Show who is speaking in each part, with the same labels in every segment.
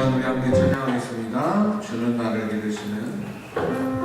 Speaker 1: 시간 우리 함께 찬양하겠습니다. 주는 나를 기르시는
Speaker 2: 주는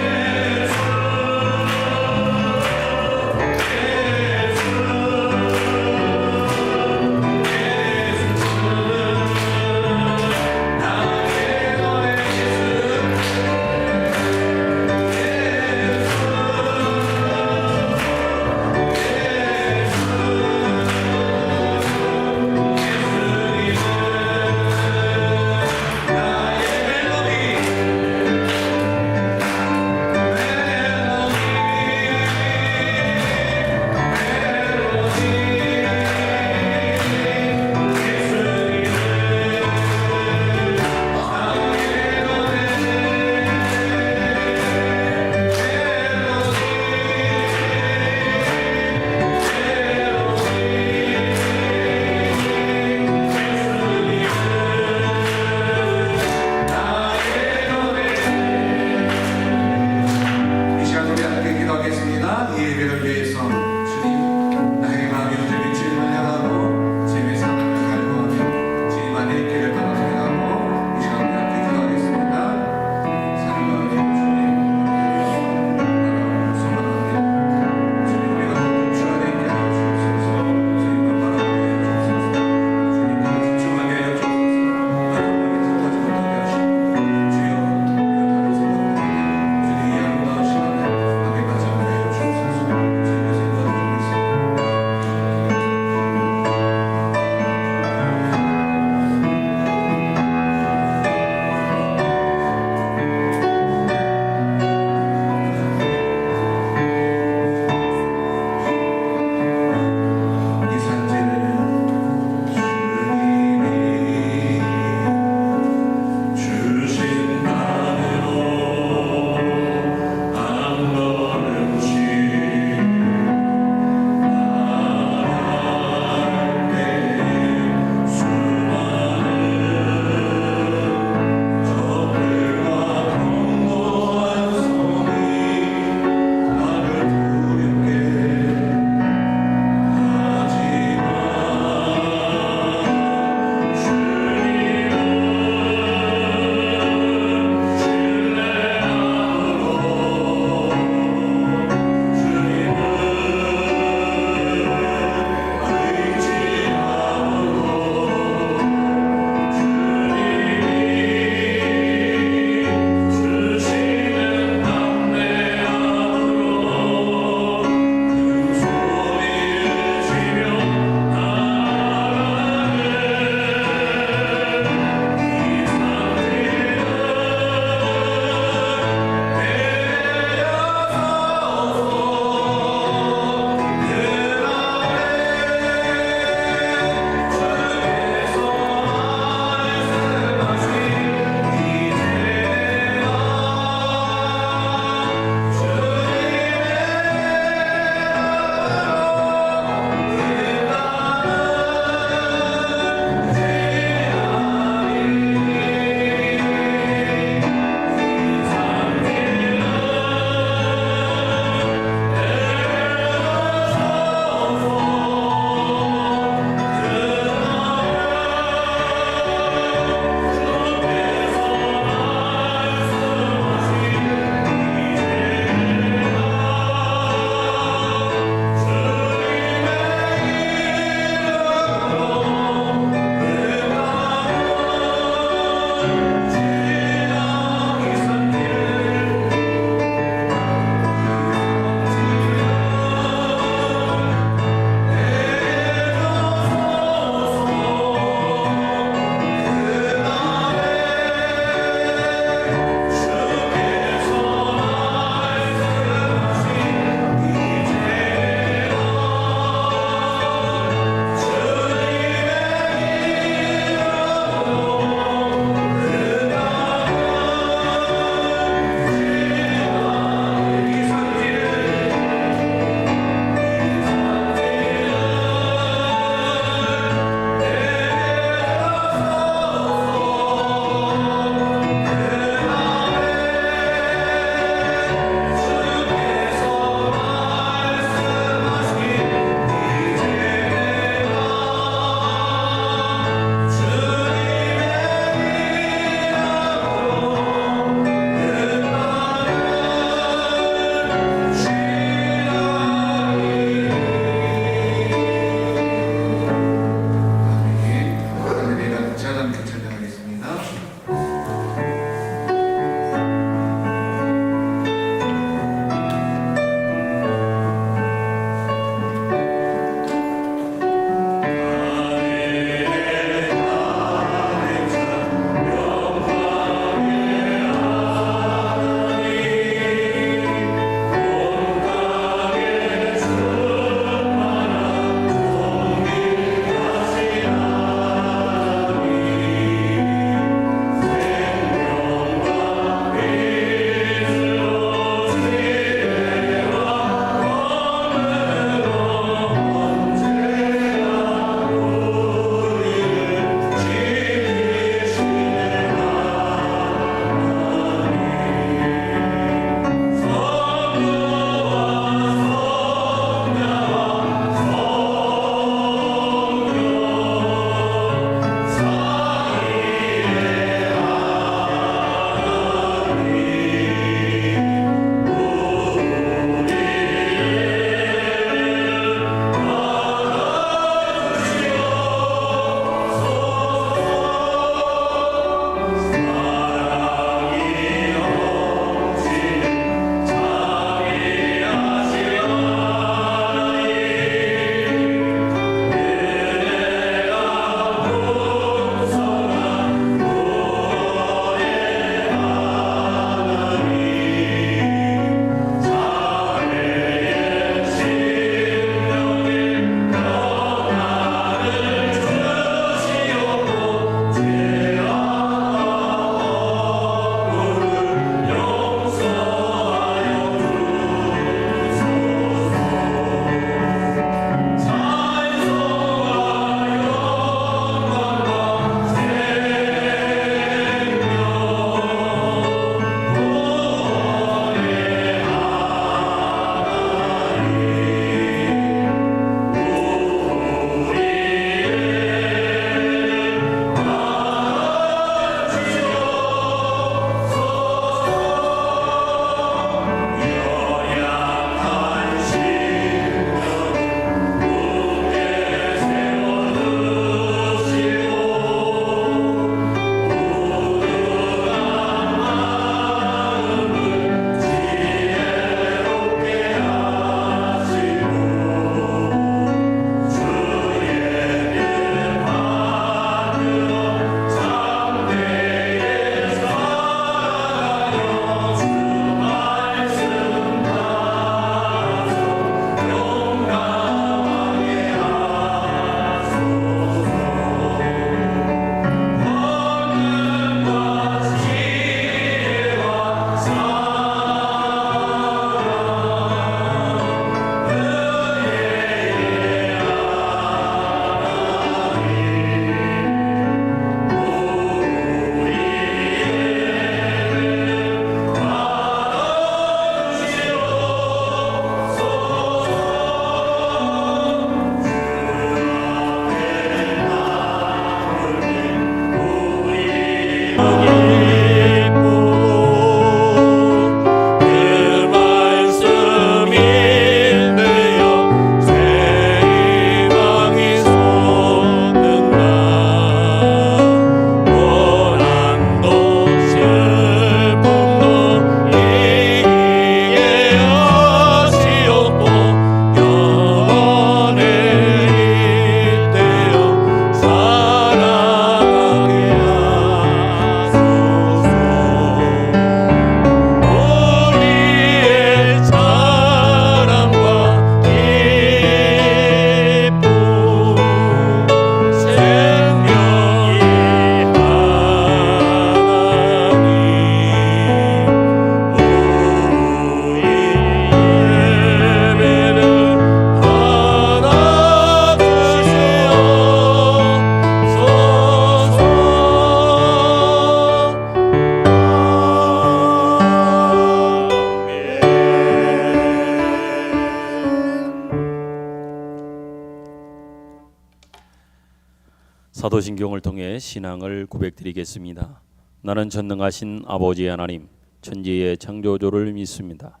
Speaker 2: 사도신경을 통해 신앙을 고백드리겠습니다. 나는 전능하신 아버지 하나님, 천지의 창조주를 믿습니다.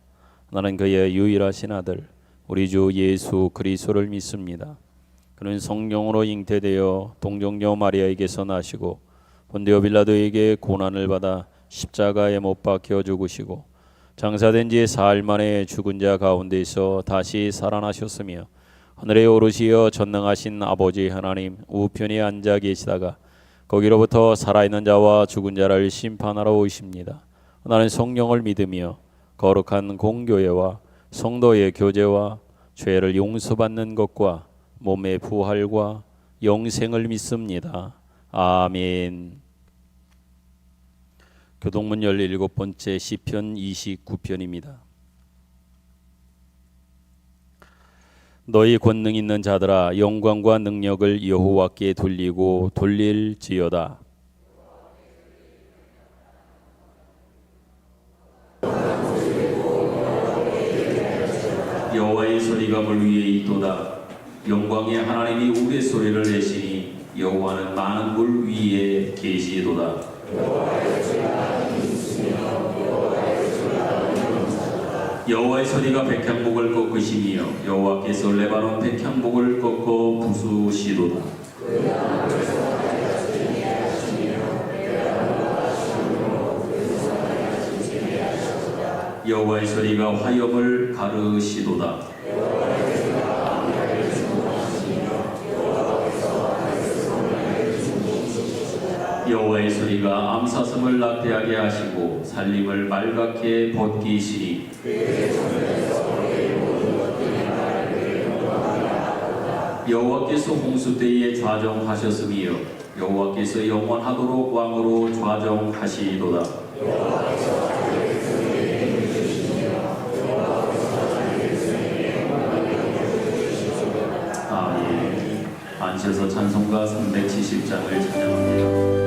Speaker 2: 나는 그의 유일하신 아들, 우리 주 예수 그리스도를 믿습니다. 그는 성령으로 잉태되어 동정녀 마리아에게서 나시고 본디오 빌라도에게 고난을 받아 십자가에 못 박혀 죽으시고 장사된 지 사흘 만에 죽은 자 가운데서 다시 살아나셨으며 하늘에 오르시어 전능하신 아버지 하나님 우편에 앉아 계시다가 거기로부터 살아있는 자와 죽은 자를 심판하러 오십니다. 나는 성령을 믿으며 거룩한 공교회와 성도의 교제와 죄를 용서받는 것과 몸의 부활과 영생을 믿습니다. 아멘. 교동문 17번째 시편 29편입니다. 너희 권능 있는 자들아 영광과 능력을 여호와께 돌리고 돌릴지어다. 여호와의 소리가 물 위에 있도다. 영광의 하나님이 우레소리를 내시니 여호와는 많은 물 위에 계시도다. 여호와의 소리가 백향목을 꺾으시며 여호와께서 레바논 백향목을 꺾어 부수시도다. 여호와의 소리가 화염을 가르시도다. 여호와의 소리가 암사슴을 낙태하게 하시고 살림을 말갛게 벗기시니 여호와께서 홍수 때에 좌정하셨으며 여호와께서 영원하도록 왕으로 좌정하시도다. 아멘. 앉으셔서 찬송가 370장을 찬양합니다.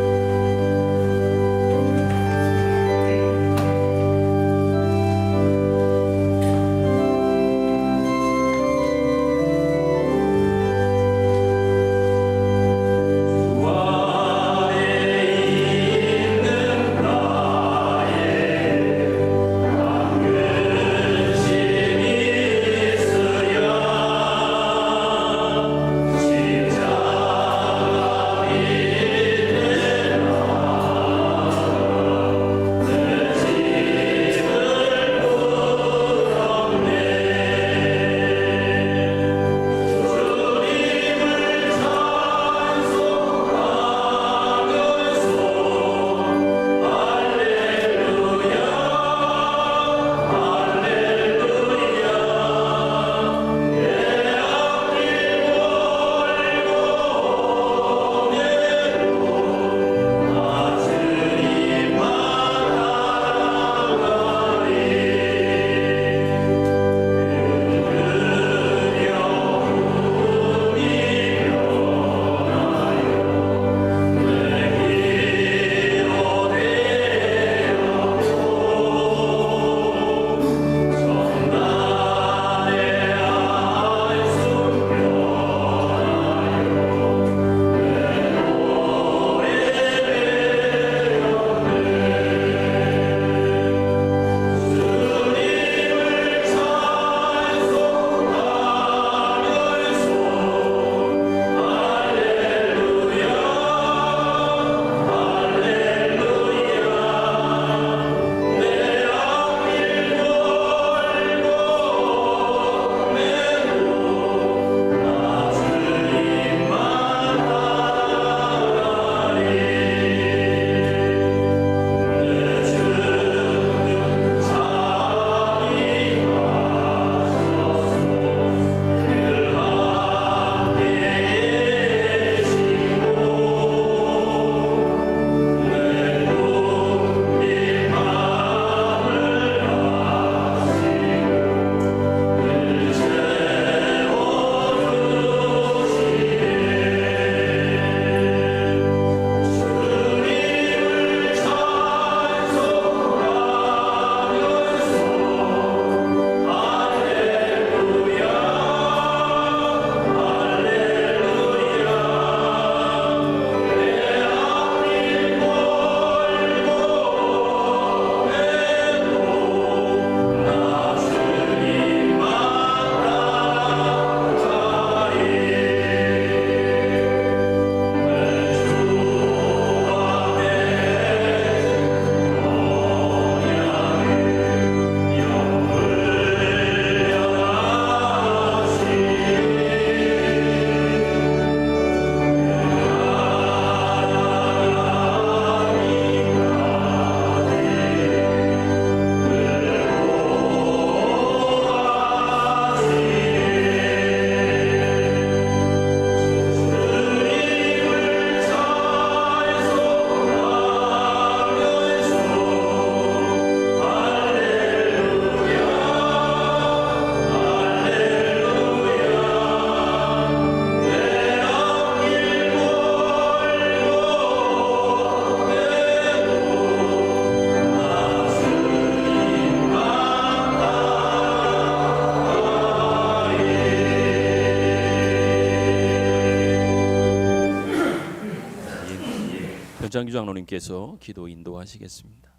Speaker 2: 김창규 장로님께서 기도 인도하시겠습니다.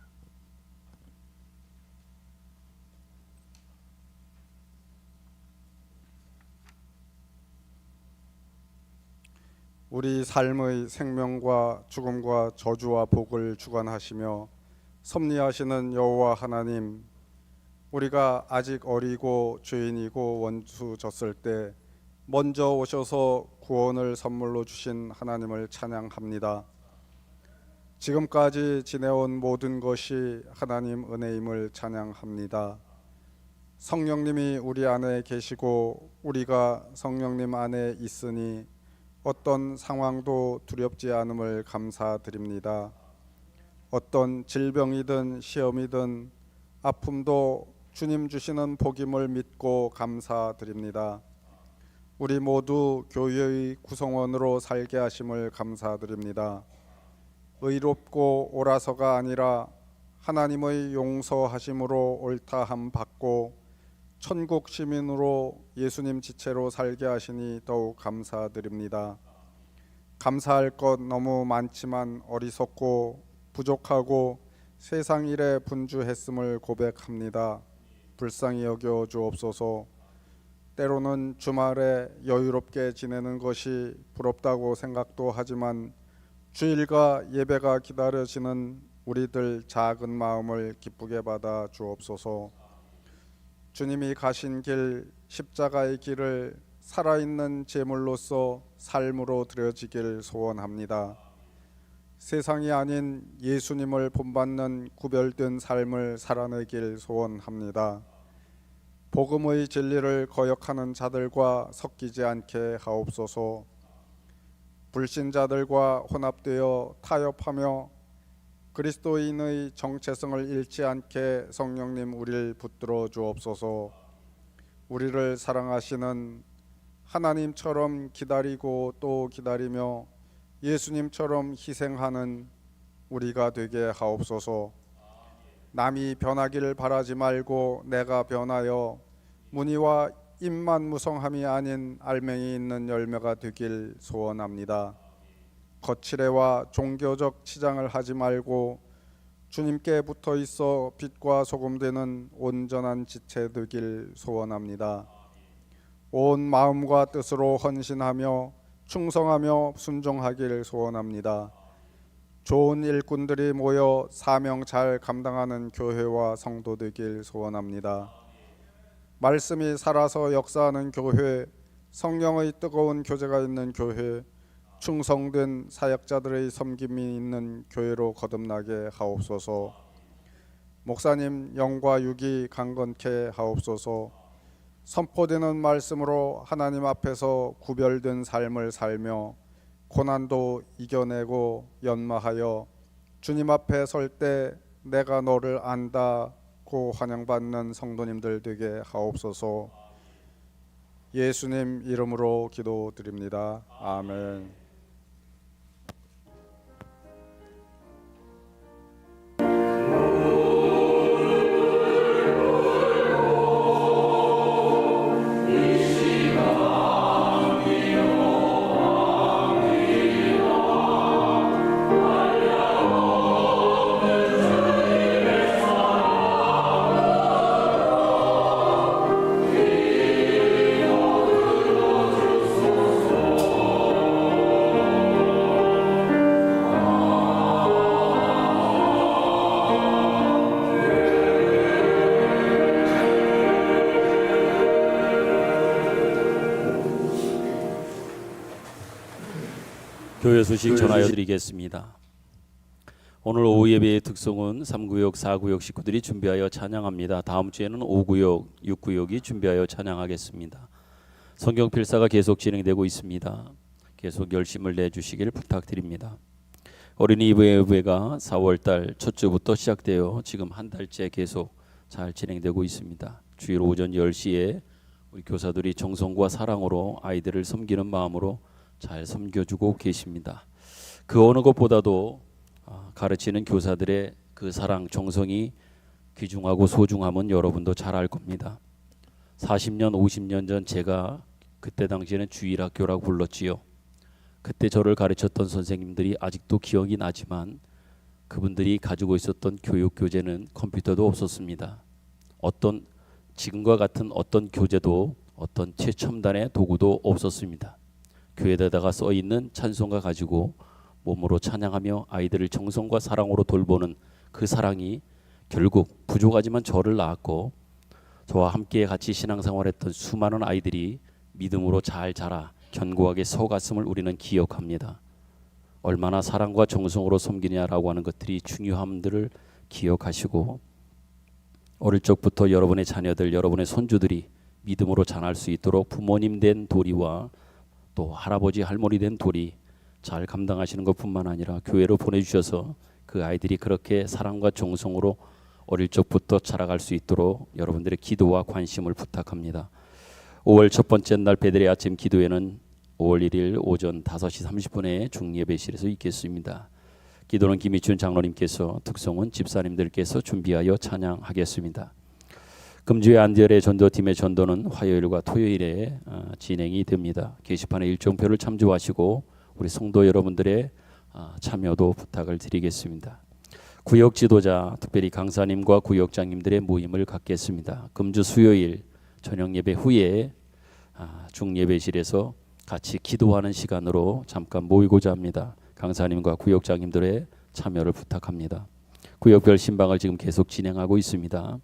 Speaker 3: 우리 삶의 생명과 죽음과 저주와 복을 주관하시며 섭리하시는 여호와 하나님, 우리가 아직 어리고 죄인이고 원수졌을 때 먼저 오셔서 구원을 선물로 주신 하나님을 찬양합니다. 지금까지 지내온 모든 것이 하나님 은혜임을 찬양합니다. 성령님이 우리 안에 계시고 우리가 성령님 안에 있으니 어떤 상황도 두렵지 않음을 감사드립니다. 어떤 질병이든 시험이든 아픔도 주님 주시는 복임을 믿고 감사드립니다. 우리 모두 교회의 구성원으로 살게 하심을 감사드립니다. 의롭고 옳아서가 아니라 하나님의 용서하심으로 옳다함 받고 천국 시민으로 예수님 지체로 살게 하시니 더욱 감사드립니다. 감사할 것 너무 많지만 어리석고 부족하고 세상 일에 분주했음을 고백합니다. 불쌍히 여겨 주옵소서. 때로는 주말에 여유롭게 지내는 것이 부럽다고 생각도 하지만 주일과 예배가 기다려지는 우리들 작은 마음을 기쁘게 받아 주옵소서. 주님이 가신 길, 십자가의 길을 살아있는 제물로서 삶으로 드려지길 소원합니다. 세상이 아닌 예수님을 본받는 구별된 삶을 살아내길 소원합니다. 복음의 진리를 거역하는 자들과 섞이지 않게 하옵소서. 불신자들과 혼합되어 타협하며 그리스도인의 정체성을 잃지 않게 성령님 우리를 붙들어 주옵소서. 우리를 사랑하시는 하나님처럼 기다리고 또 기다리며 예수님처럼 희생하는 우리가 되게 하옵소서. 남이 변하기를 바라지 말고 내가 변하여 무늬와 입만 무성함이 아닌 알맹이 있는 열매가 되길 소원합니다. 거칠애와 종교적 치장을 하지 말고 주님께 붙어 있어 빛과 소금 되는 온전한 지체 되길 소원합니다. 온 마음과 뜻으로 헌신하며 충성하며 순종하길 소원합니다. 좋은 일꾼들이 모여 사명 잘 감당하는 교회와 성도 되길 소원합니다. 말씀이 살아서 역사하는 교회, 성령의 뜨거운 교제가 있는 교회, 충성된 사역자들의 섬김이 있는 교회로 거듭나게 하옵소서. 목사님 영과 육이 강건케 하옵소서. 선포되는 말씀으로 하나님 앞에서 구별된 삶을 살며 고난도 이겨내고 연마하여 주님 앞에 설 때 내가 너를 안다고 환영받는 성도님들 되게 하옵소서. 예수님 이름으로 기도드립니다. 아멘.
Speaker 2: 교회 소식 전하여 드리겠습니다. 오늘 오후 예배의 특성은 3구역, 4구역 식구들이 준비하여 찬양합니다. 다음 주에는 5구역, 6구역이 준비하여 찬양하겠습니다. 성경 필사가 계속 진행되고 있습니다. 계속 열심을 내주시길 부탁드립니다. 어린이 예배가 4월달 첫 주부터 시작되어 지금 한 달째 계속 잘 진행되고 있습니다. 주일 오전 10시에 우리 교사들이 정성과 사랑으로 아이들을 섬기는 마음으로 잘 섬겨주고 계십니다. 그 어느 것보다도 가르치는 교사들의 그 사랑, 정성이 귀중하고 소중함은 여러분도 잘 알 겁니다. 40년, 50년 전 제가 그때 당시에는 주일학교라고 불렀지요. 그때 저를 가르쳤던 선생님들이 아직도 기억이 나지만 그분들이 가지고 있었던 교육 교재는 컴퓨터도 없었습니다. 어떤 지금과 같은 어떤 교재도 어떤 최첨단의 도구도 없었습니다. 교회에다가 써 있는 찬송가 가지고 몸으로 찬양하며 아이들을 정성과 사랑으로 돌보는 그 사랑이 결국 부족하지만 저를 낳았고 저와 함께 같이 신앙생활했던 수많은 아이들이 믿음으로 잘 자라 견고하게 서갔음을 우리는 기억합니다. 얼마나 사랑과 정성으로 섬기냐라고 하는 것들이 중요함들을 기억하시고 어릴 적부터 여러분의 자녀들, 여러분의 손주들이 믿음으로 자랄 수 있도록 부모님 된 도리와 또 할아버지 할머니 된 도리 잘 감당하시는 것뿐만 아니라 교회로 보내주셔서 그 아이들이 그렇게 사랑과 정성으로 어릴 적부터 자라갈 수 있도록 여러분들의 기도와 관심을 부탁합니다. 5월 첫 번째 날 베드레 아침 기도회는 5월 1일 오전 5시 30분에 중예배실에서 있겠습니다. 기도는 김희춘 장로님께서, 특성은 집사님들께서 준비하여 찬양하겠습니다. 금주의 안절의 전도팀의 전도는 화요일과 토요일에 진행이 됩니다. 게시판에 일정표를 참조하시고 우리 성도 여러분들의 참여도 부탁을 드리겠습니다. 구역 지도자, 특별히 강사님과 구역장님들의 모임을 갖겠습니다. 금주 수요일 저녁 예배 후에 중예배실에서 같이 기도하는 시간으로 잠깐 모이고자 합니다. 강사님과 구역장님들의 참여를 부탁합니다. 구역별 신방을 지금 계속 진행하고 있습니다.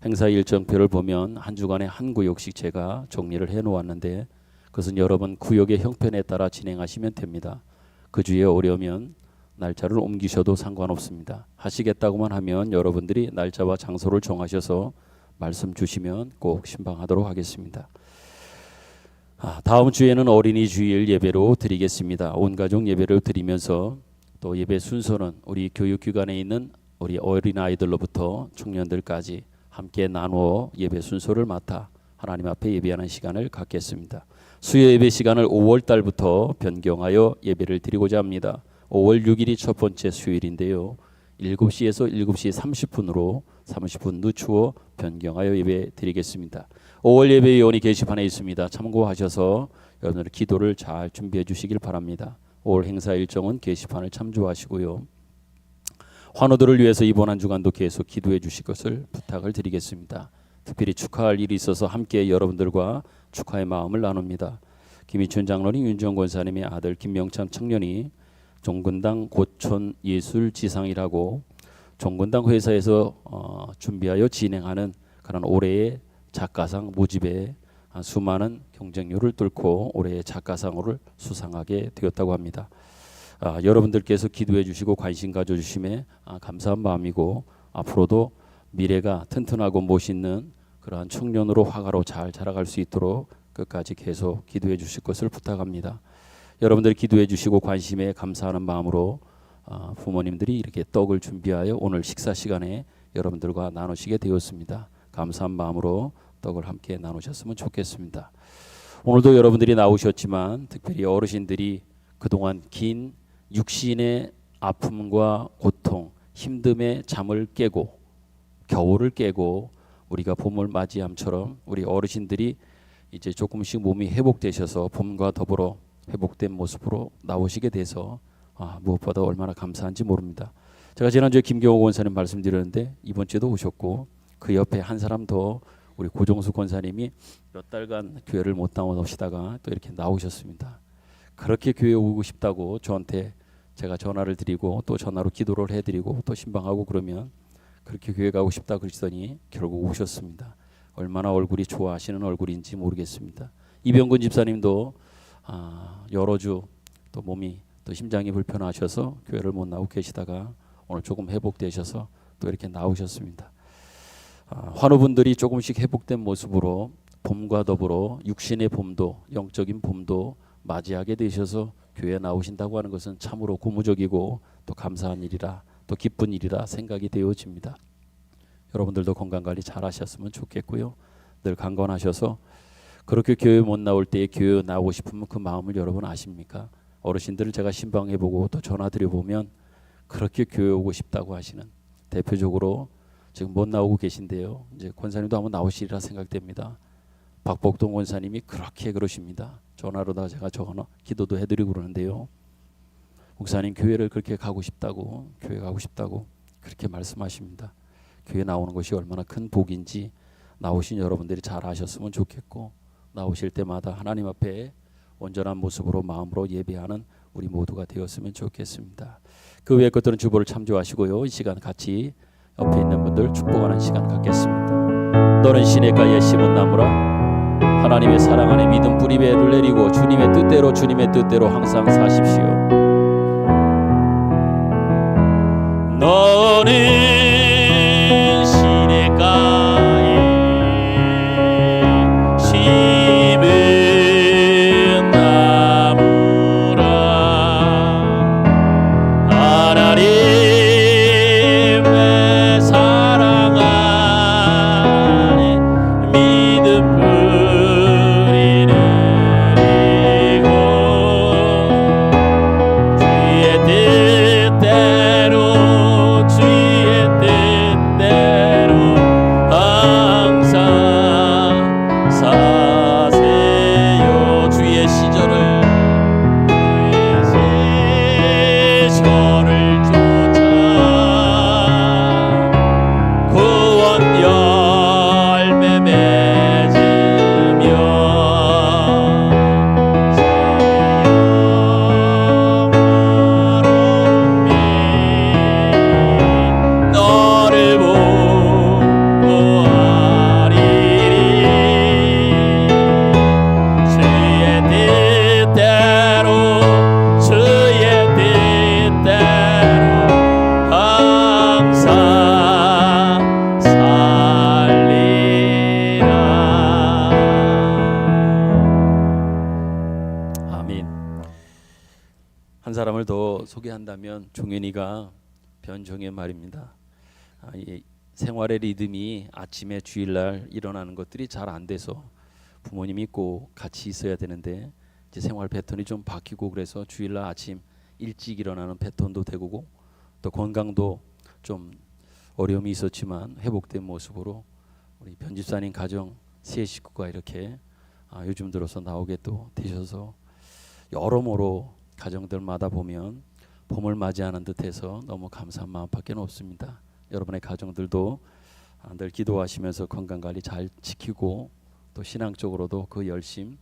Speaker 2: 행사 일정표를 보면 한 주간에 한 구역씩 제가 정리를 해놓았는데 그것은 여러분 구역의 형편에 따라 진행하시면 됩니다. 그 주에 어려우면 날짜를 옮기셔도 상관없습니다. 하시겠다고만 하면 여러분들이 날짜와 장소를 정하셔서 말씀 주시면 꼭 신방하도록 하겠습니다. 다음 주에는 어린이 주일 예배로 드리겠습니다. 온 가족 예배를 드리면서 또 예배 순서는 우리 교육기관에 있는 우리 어린아이들로부터 청년들까지 함께 나누어 예배 순서를 맡아 하나님 앞에 예배하는 시간을 갖겠습니다. 수요 예배 시간을 5월 달부터 변경하여 예배를 드리고자 합니다. 5월 6일이 첫 번째 수요일인데요. 7시에서 7시 30분으로 30분 늦추어 변경하여 예배 드리겠습니다. 5월 예배 예언이 게시판에 있습니다. 참고하셔서 여러분들 기도를 잘 준비해 주시길 바랍니다. 5월 행사 일정은 게시판을 참조하시고요. 환우들을 위해서 이번 한 주간도 계속 기도해 주실 것을 부탁을 드리겠습니다. 특별히 축하할 일이 있어서 함께 여러분들과 축하의 마음을 나눕니다. 김희춘 장로님, 윤정 권사님의 아들 김명참 청년이 종근당 고촌 예술지상이라고 종근당 회사에서 준비하여 진행하는 그런 올해의 작가상 모집에 수많은 경쟁률을 뚫고 올해의 작가상을 수상하게 되었다고 합니다. 여러분들께서 기도해 주시고 관심 가져주심에 감사한 마음이고 앞으로도 미래가 튼튼하고 멋있는 그러한 청년으로 화가로 잘 자라갈 수 있도록 끝까지 계속 기도해 주실 것을 부탁합니다. 여러분들이 기도해 주시고 관심에 감사하는 마음으로 부모님들이 이렇게 떡을 준비하여 오늘 식사 시간에 여러분들과 나누시게 되었습니다. 감사한 마음으로 떡을 함께 나누셨으면 좋겠습니다. 오늘도 여러분들이 나오셨지만 특별히 어르신들이 그동안 긴 육신의 아픔과 고통, 힘듦의 잠을 깨고 겨울을 깨고 우리가 봄을 맞이함처럼 우리 어르신들이 이제 조금씩 몸이 회복되셔서 봄과 더불어 회복된 모습으로 나오시게 돼서 무엇보다 얼마나 감사한지 모릅니다. 제가 지난주에 김경호 권사님 말씀드렸는데 이번 주에도 오셨고 그 옆에 한 사람 더 우리 고종수 권사님이 몇 달간 교회를 못 나오시다가 또 이렇게 나오셨습니다. 그렇게 교회 오고 싶다고 저한테 제가 전화를 드리고 또 전화로 기도를 해드리고 또 신방하고 그러면 그렇게 교회 가고 싶다 그러시더니 결국 오셨습니다. 얼마나 얼굴이 좋아하시는 얼굴인지 모르겠습니다. 이병근 집사님도 여러 주 또 몸이 또 심장이 불편하셔서 교회를 못 나오고 계시다가 오늘 조금 회복되셔서 또 이렇게 나오셨습니다. 환우분들이 조금씩 회복된 모습으로 봄과 더불어 육신의 봄도 영적인 봄도 맞이하게 되셔서 교회에 나오신다고 하는 것은 참으로 고무적이고 또 감사한 일이라 또 기쁜 일이라 생각이 되어집니다. 여러분들도 건강관리 잘 하셨으면 좋겠고요. 늘 강건하셔서 그렇게 교회 못 나올 때에 교회 나오고 싶으면 그 마음을 여러분 아십니까? 어르신들을 제가 신방해보고 또 전화드려보면 그렇게 교회 오고 싶다고 하시는 대표적으로 지금 못 나오고 계신데요. 이제 권사님도 한번 나오시리라 생각됩니다. 박복동 원사님이 그렇게 그러십니다. 전화로다 제가 기도도 해드리고 그러는데요. 목사님 교회를 그렇게 가고 싶다고, 교회 가고 싶다고 그렇게 말씀하십니다. 교회 나오는 것이 얼마나 큰 복인지 나오신 여러분들이 잘 아셨으면 좋겠고, 나오실 때마다 하나님 앞에 온전한 모습으로 마음으로 예배하는 우리 모두가 되었으면 좋겠습니다. 그 외의 것들은 주보를 참조하시고요. 이 시간 같이 옆에 있는 분들 축복하는 시간 갖겠습니다. 너는 시냇가에 심은 나무라, 하나님의 사랑 안에 믿음 뿌리배를 내리고 주님의 뜻대로 항상 사십시오. 너는 시냇가에 심은 나무라, 하나님의 사랑 안에 믿음 뿌리 내리고 주의 뜻대로 항상 사세요. 주의 시절을 쫓아 구원 열매 맺으며 너를 보호하리니 주의 뜻대로 항상 살리라. 아멘. 한 사람을 더 소개한다면 종현이가 변종의 말입니다. 이 생활의 리듬이 아침에 주일날 일어나는 것들이 잘 안 돼서 부모님이 꼭 같이 있어야 되는데 이제 생활 패턴이 좀 바뀌고 그래서 주일날 아침 일찍 일어나는 패턴도 되고 또 건강도 좀 어려움이 있었지만 회복된 모습으로 우리 변집사님 가정 세 식구가 이렇게 요즘 들어서 나오게 또 되셔서 여러모로 가정들마다 보면 봄을 맞이하는 듯해서 너무 감사한 마음밖에 없습니다. 여러분의 가정들도 늘 기도하시면서 건강관리 잘 지키고 또 신앙적으로도 그 열심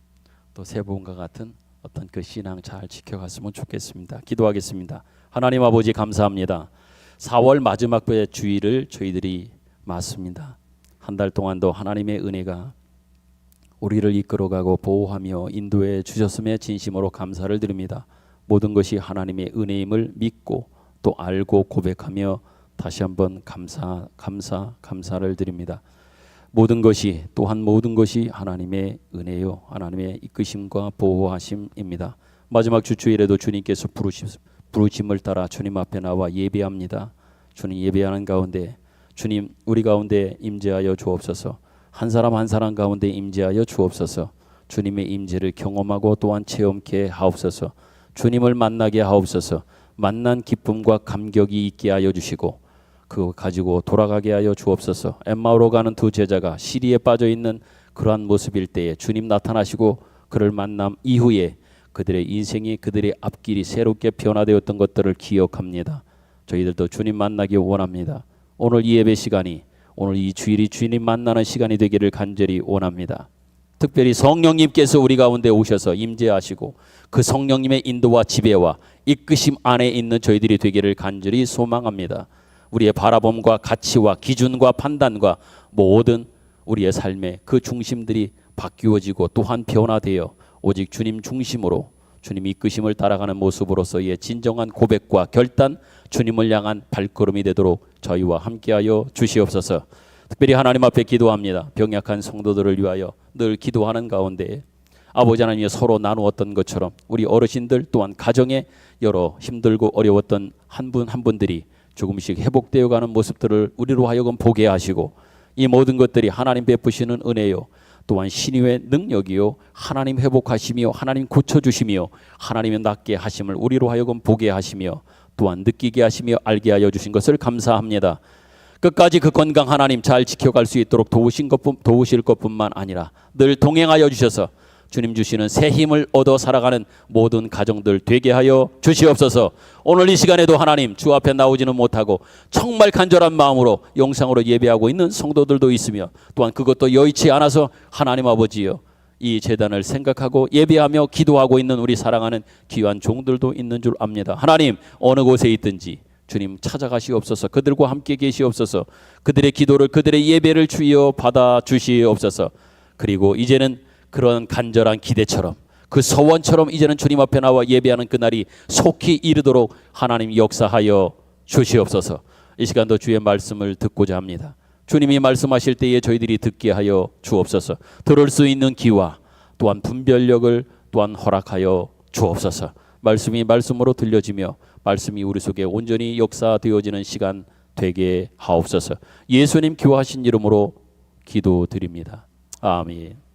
Speaker 2: 또 새봄과 같은 어떤 그 신앙 잘 지켜갔으면 좋겠습니다. 기도하겠습니다. 하나님 아버지 감사합니다. 4월 마지막 주일을 저희들이 맞습니다. 한 달 동안도 하나님의 은혜가 우리를 이끌어가고 보호하며 인도해 주셨음에 진심으로 감사를 드립니다. 모든 것이 하나님의 은혜임을 믿고 또 알고 고백하며 다시 한번 감사를 드립니다. 모든 것이 하나님의 은혜요, 하나님의 이끄심과 보호하심입니다. 마지막 주일에도 주님께서 부르심을 따라 주님 앞에 나와 예배합니다. 주님 예배하는 가운데 주님 우리 가운데 임재하여 주옵소서. 한 사람 한 사람 가운데 임재하여 주옵소서. 주님의 임재를 경험하고 또한 체험케 하옵소서. 주님을 만나게 하옵소서. 만난 기쁨과 감격이 있게 하여 주시고 그거 가지고 돌아가게 하여 주옵소서. 엠마오로 가는 두 제자가 시리에 빠져있는 그러한 모습일 때에 주님 나타나시고 그를 만남 이후에 그들의 인생이 그들의 앞길이 새롭게 변화되었던 것들을 기억합니다. 저희들도 주님 만나기 원합니다. 오늘 이 예배 시간이 오늘 이 주일이 주님 만나는 시간이 되기를 간절히 원합니다. 특별히 성령님께서 우리 가운데 오셔서 임재하시고 그 성령님의 인도와 지배와 이끄심 안에 있는 저희들이 되기를 간절히 소망합니다. 우리의 바라봄과 가치와 기준과 판단과 모든 우리의 삶의 그 중심들이 바뀌어지고 또한 변화되어 오직 주님 중심으로 주님 이끄심을 따라가는 모습으로서의 진정한 고백과 결단, 주님을 향한 발걸음이 되도록 저희와 함께하여 주시옵소서. 특별히 하나님 앞에 기도합니다. 병약한 성도들을 위하여 늘 기도하는 가운데 아버지 하나님 서로 나누었던 것처럼 우리 어르신들 또한 가정에 여러 힘들고 어려웠던 한 분 한 분들이 조금씩 회복되어 가는 모습들을 우리로 하여금 보게 하시고 이 모든 것들이 하나님 베푸시는 은혜요 또한 신유의 능력이요 하나님 회복하시며 하나님 고쳐주시며 하나님의 낫게 하심을 우리로 하여금 보게 하시며 또한 느끼게 하시며 알게 하여 주신 것을 감사합니다. 끝까지 그 건강 하나님 잘 지켜갈 수 있도록 도우실 것뿐만 아니라 늘 동행하여 주셔서 주님 주시는 새 힘을 얻어 살아가는 모든 가정들 되게 하여 주시옵소서. 오늘 이 시간에도 하나님 주 앞에 나오지는 못하고 정말 간절한 마음으로 영상으로 예배하고 있는 성도들도 있으며 또한 그것도 여의치 않아서 하나님 아버지여 이 제단을 생각하고 예배하며 기도하고 있는 우리 사랑하는 귀한 종들도 있는 줄 압니다. 하나님 어느 곳에 있든지 주님 찾아가시옵소서. 그들과 함께 계시옵소서. 그들의 기도를 그들의 예배를 주여 받아 주시옵소서. 그리고 이제는 그런 간절한 기대처럼 그 소원처럼 이제는 주님 앞에 나와 예배하는 그날이 속히 이르도록 하나님 역사하여 주시옵소서. 이 시간도 주의 말씀을 듣고자 합니다. 주님이 말씀하실 때에 저희들이 듣게 하여 주옵소서. 들을 수 있는 귀와 또한 분별력을 또한 허락하여 주옵소서. 말씀이 말씀으로 들려지며 말씀이 우리 속에 온전히 역사되어지는 시간 되게 하옵소서. 예수님 귀하신 이름으로 기도드립니다. 아멘.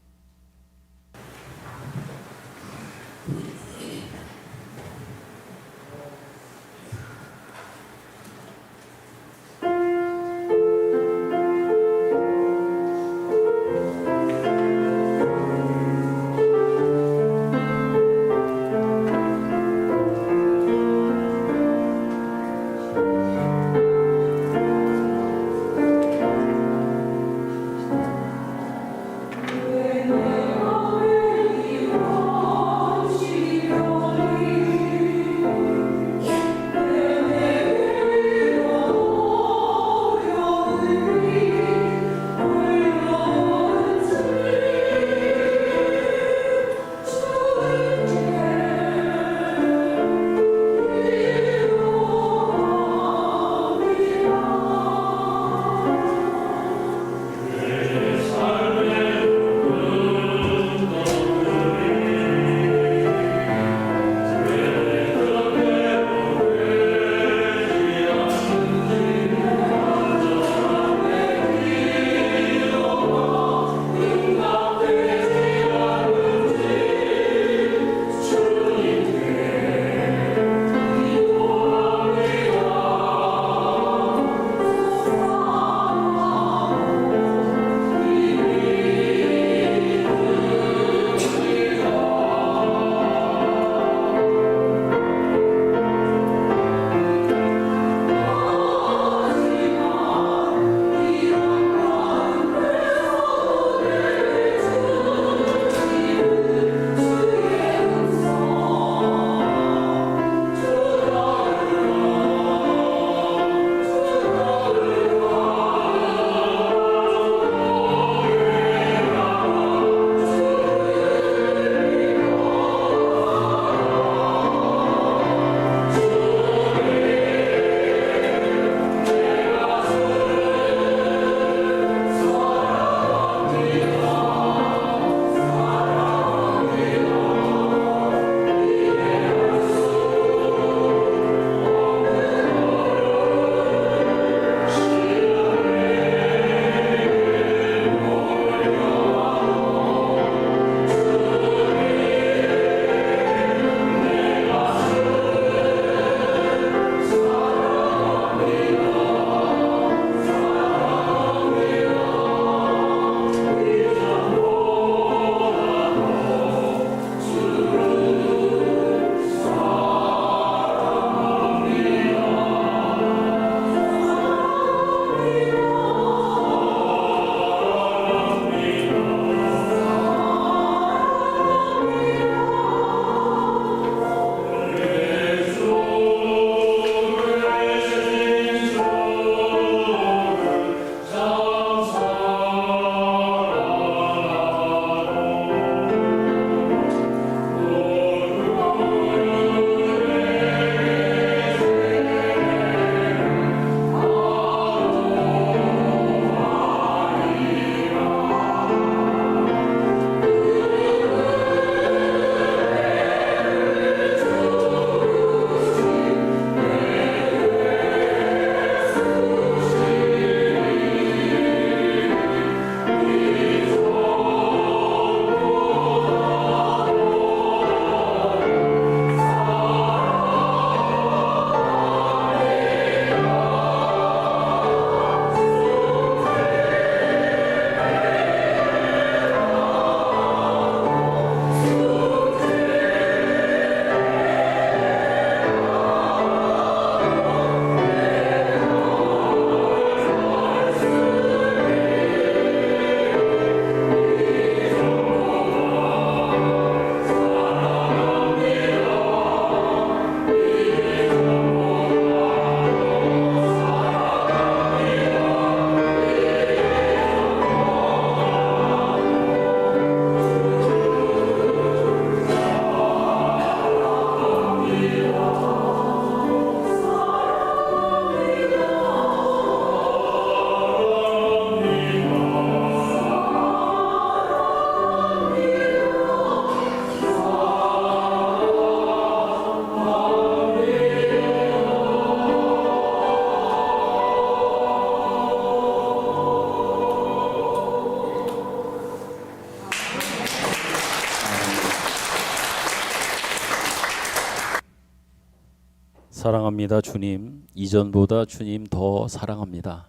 Speaker 2: 사랑합니다, 주님. 이전보다 주님 더 사랑합니다.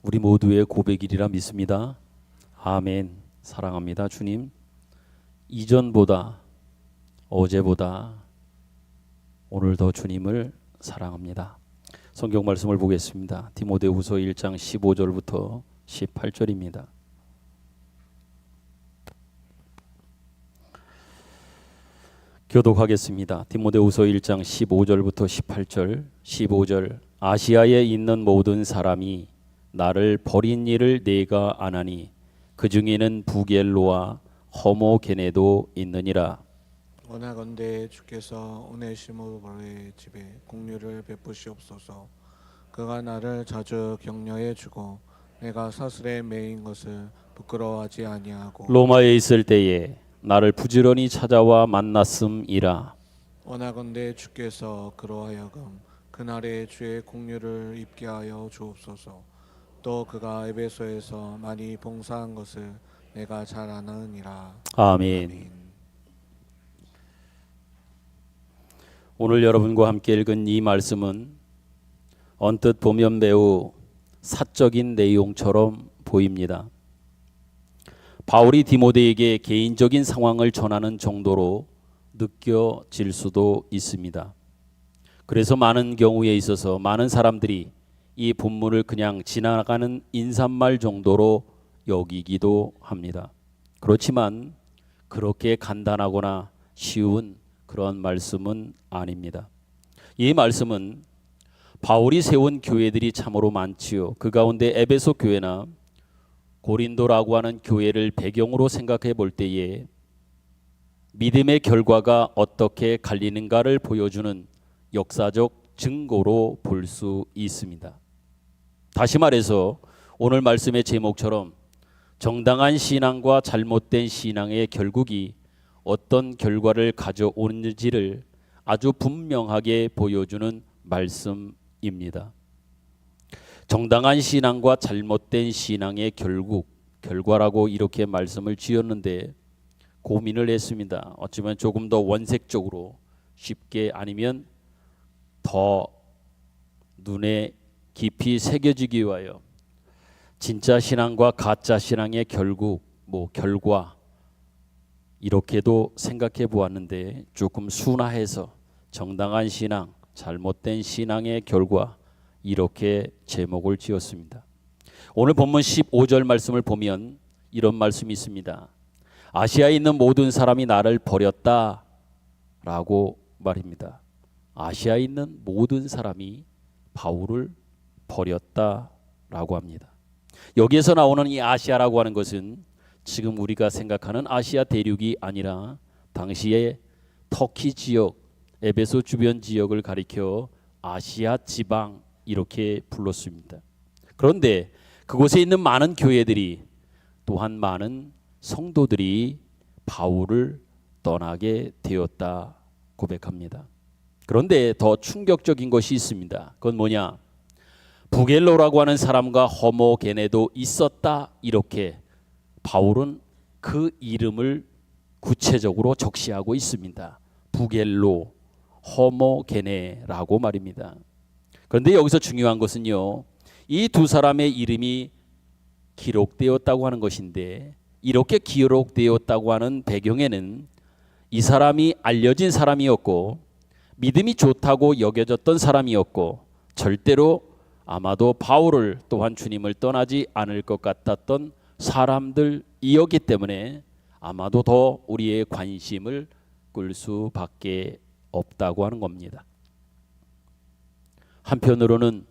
Speaker 2: 우리 모두의 고백이리라 믿습니다. 아멘. 사랑합니다, 주님. 이전보다, 어제보다 오늘 더 주님을 사랑합니다. 성경 말씀을 보겠습니다. 디모데후서 1장 15절부터 18절입니다. 교독하겠습니다. 디모데후서 1장 15절부터 18절. 15절. 아시아에 있는 모든 사람이 나를 버린 일을 내가 아나니 그 중에는 부겔로와 허모게네도 있느니라.
Speaker 4: 원하건대 주께서 오네시모로의 집에 공유를 베푸시옵소서. 그가 나를 자주 격려해 주고 내가 사슬에 매인 것을 부끄러워하지 아니하고
Speaker 2: 로마에 있을 때에 나를 부지런히 찾아와 만났음이라.
Speaker 4: 원하건대 주께서 그로 하여금 그날의 주의 공유를 입게 하여 주옵소서. 또 그가 에베소에서 많이 봉사한 것을 내가 잘 아느니라.
Speaker 2: 아멘. 오늘 여러분과 함께 읽은 이 말씀은 언뜻 보면 매우 사적인 내용처럼 보입니다. 바울이 디모데에게 개인적인 상황을 전하는 정도로 느껴질 수도 있습니다. 그래서 많은 경우에 있어서 많은 사람들이 이 본문을 그냥 지나가는 인사말 정도로 여기기도 합니다. 그렇지만 그렇게 간단하거나 쉬운 그런 말씀은 아닙니다. 이 말씀은 바울이 세운 교회들이 참으로 많지요. 그 가운데 에베소 교회나 고린도라고 하는 교회를 배경으로 생각해 볼 때에 믿음의 결과가 어떻게 갈리는가를 보여주는 역사적 증거로 볼 수 있습니다. 다시 말해서 오늘 말씀의 제목처럼 정당한 신앙과 잘못된 신앙의 결국이 어떤 결과를 가져오는지를 아주 분명하게 보여주는 말씀입니다. 정당한 신앙과 잘못된 신앙의 결과라고 이렇게 말씀을 지었는데 고민을 했습니다. 어쩌면 조금 더 원색적으로 쉽게 아니면 더 눈에 깊이 새겨지기 위하여 진짜 신앙과 가짜 신앙의 결과 이렇게도 생각해 보았는데 조금 순화해서 정당한 신앙, 잘못된 신앙의 결과 이렇게 제목을 지었습니다. 오늘 본문 15절 말씀을 보면 이런 말씀이 있습니다. 아시아에 있는 모든 사람이 나를 버렸다 라고 말입니다. 아시아에 있는 모든 사람이 바울을 버렸다 라고 합니다. 여기에서 나오는 이 아시아라고 하는 것은 지금 우리가 생각하는 아시아 대륙이 아니라 당시에 터키 지역, 에베소 주변 지역을 가리켜 아시아 지방 이렇게 불렀습니다. 그런데 그곳에 있는 많은 교회들이 또한 많은 성도들이 바울을 떠나게 되었다 고백합니다. 그런데 더 충격적인 것이 있습니다. 그건 뭐냐? 부겔로라고 하는 사람과 허모게네도 있었다 이렇게 바울은 그 이름을 구체적으로 적시하고 있습니다. 부겔로, 허모게네라고 말입니다. 그런데 여기서 중요한 것은요, 이 두 사람의 이름이 기록되었다고 하는 것인데 이렇게 기록되었다고 하는 배경에는 이 사람이 알려진 사람이었고 믿음이 좋다고 여겨졌던 사람이었고 절대로 아마도 바울을 또한 주님을 떠나지 않을 것 같았던 사람들이었기 때문에 아마도 더 우리의 관심을 끌 수밖에 없다고 하는 겁니다. 한편으로는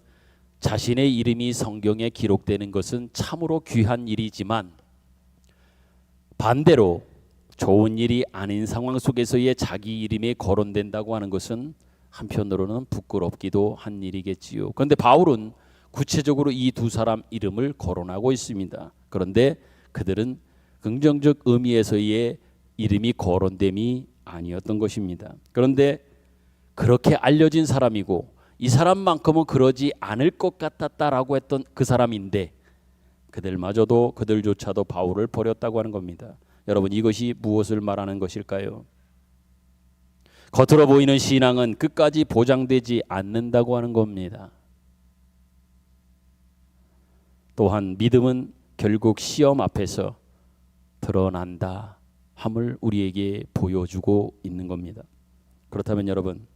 Speaker 2: 자신의 이름이 성경에 기록되는 것은 참으로 귀한 일이지만 반대로 좋은 일이 아닌 상황 속에서의 자기 이름이 거론된다고 하는 것은 한편으로는 부끄럽기도 한 일이겠지요. 그런데 바울은 구체적으로 이 두 사람 이름을 거론하고 있습니다. 그런데 그들은 긍정적 의미에서의 이름이 거론됨이 아니었던 것입니다. 그런데 그렇게 알려진 사람이고 이 사람만큼은 그러지 않을 것 같았다라고 했던 그 사람인데 그들조차도 바울을 버렸다고 하는 겁니다. 여러분, 이것이 무엇을 말하는 것일까요? 겉으로 보이는 신앙은 끝까지 보장되지 않는다고 하는 겁니다. 또한 믿음은 결국 시험 앞에서 드러난다 함을 우리에게 보여주고 있는 겁니다. 그렇다면 여러분,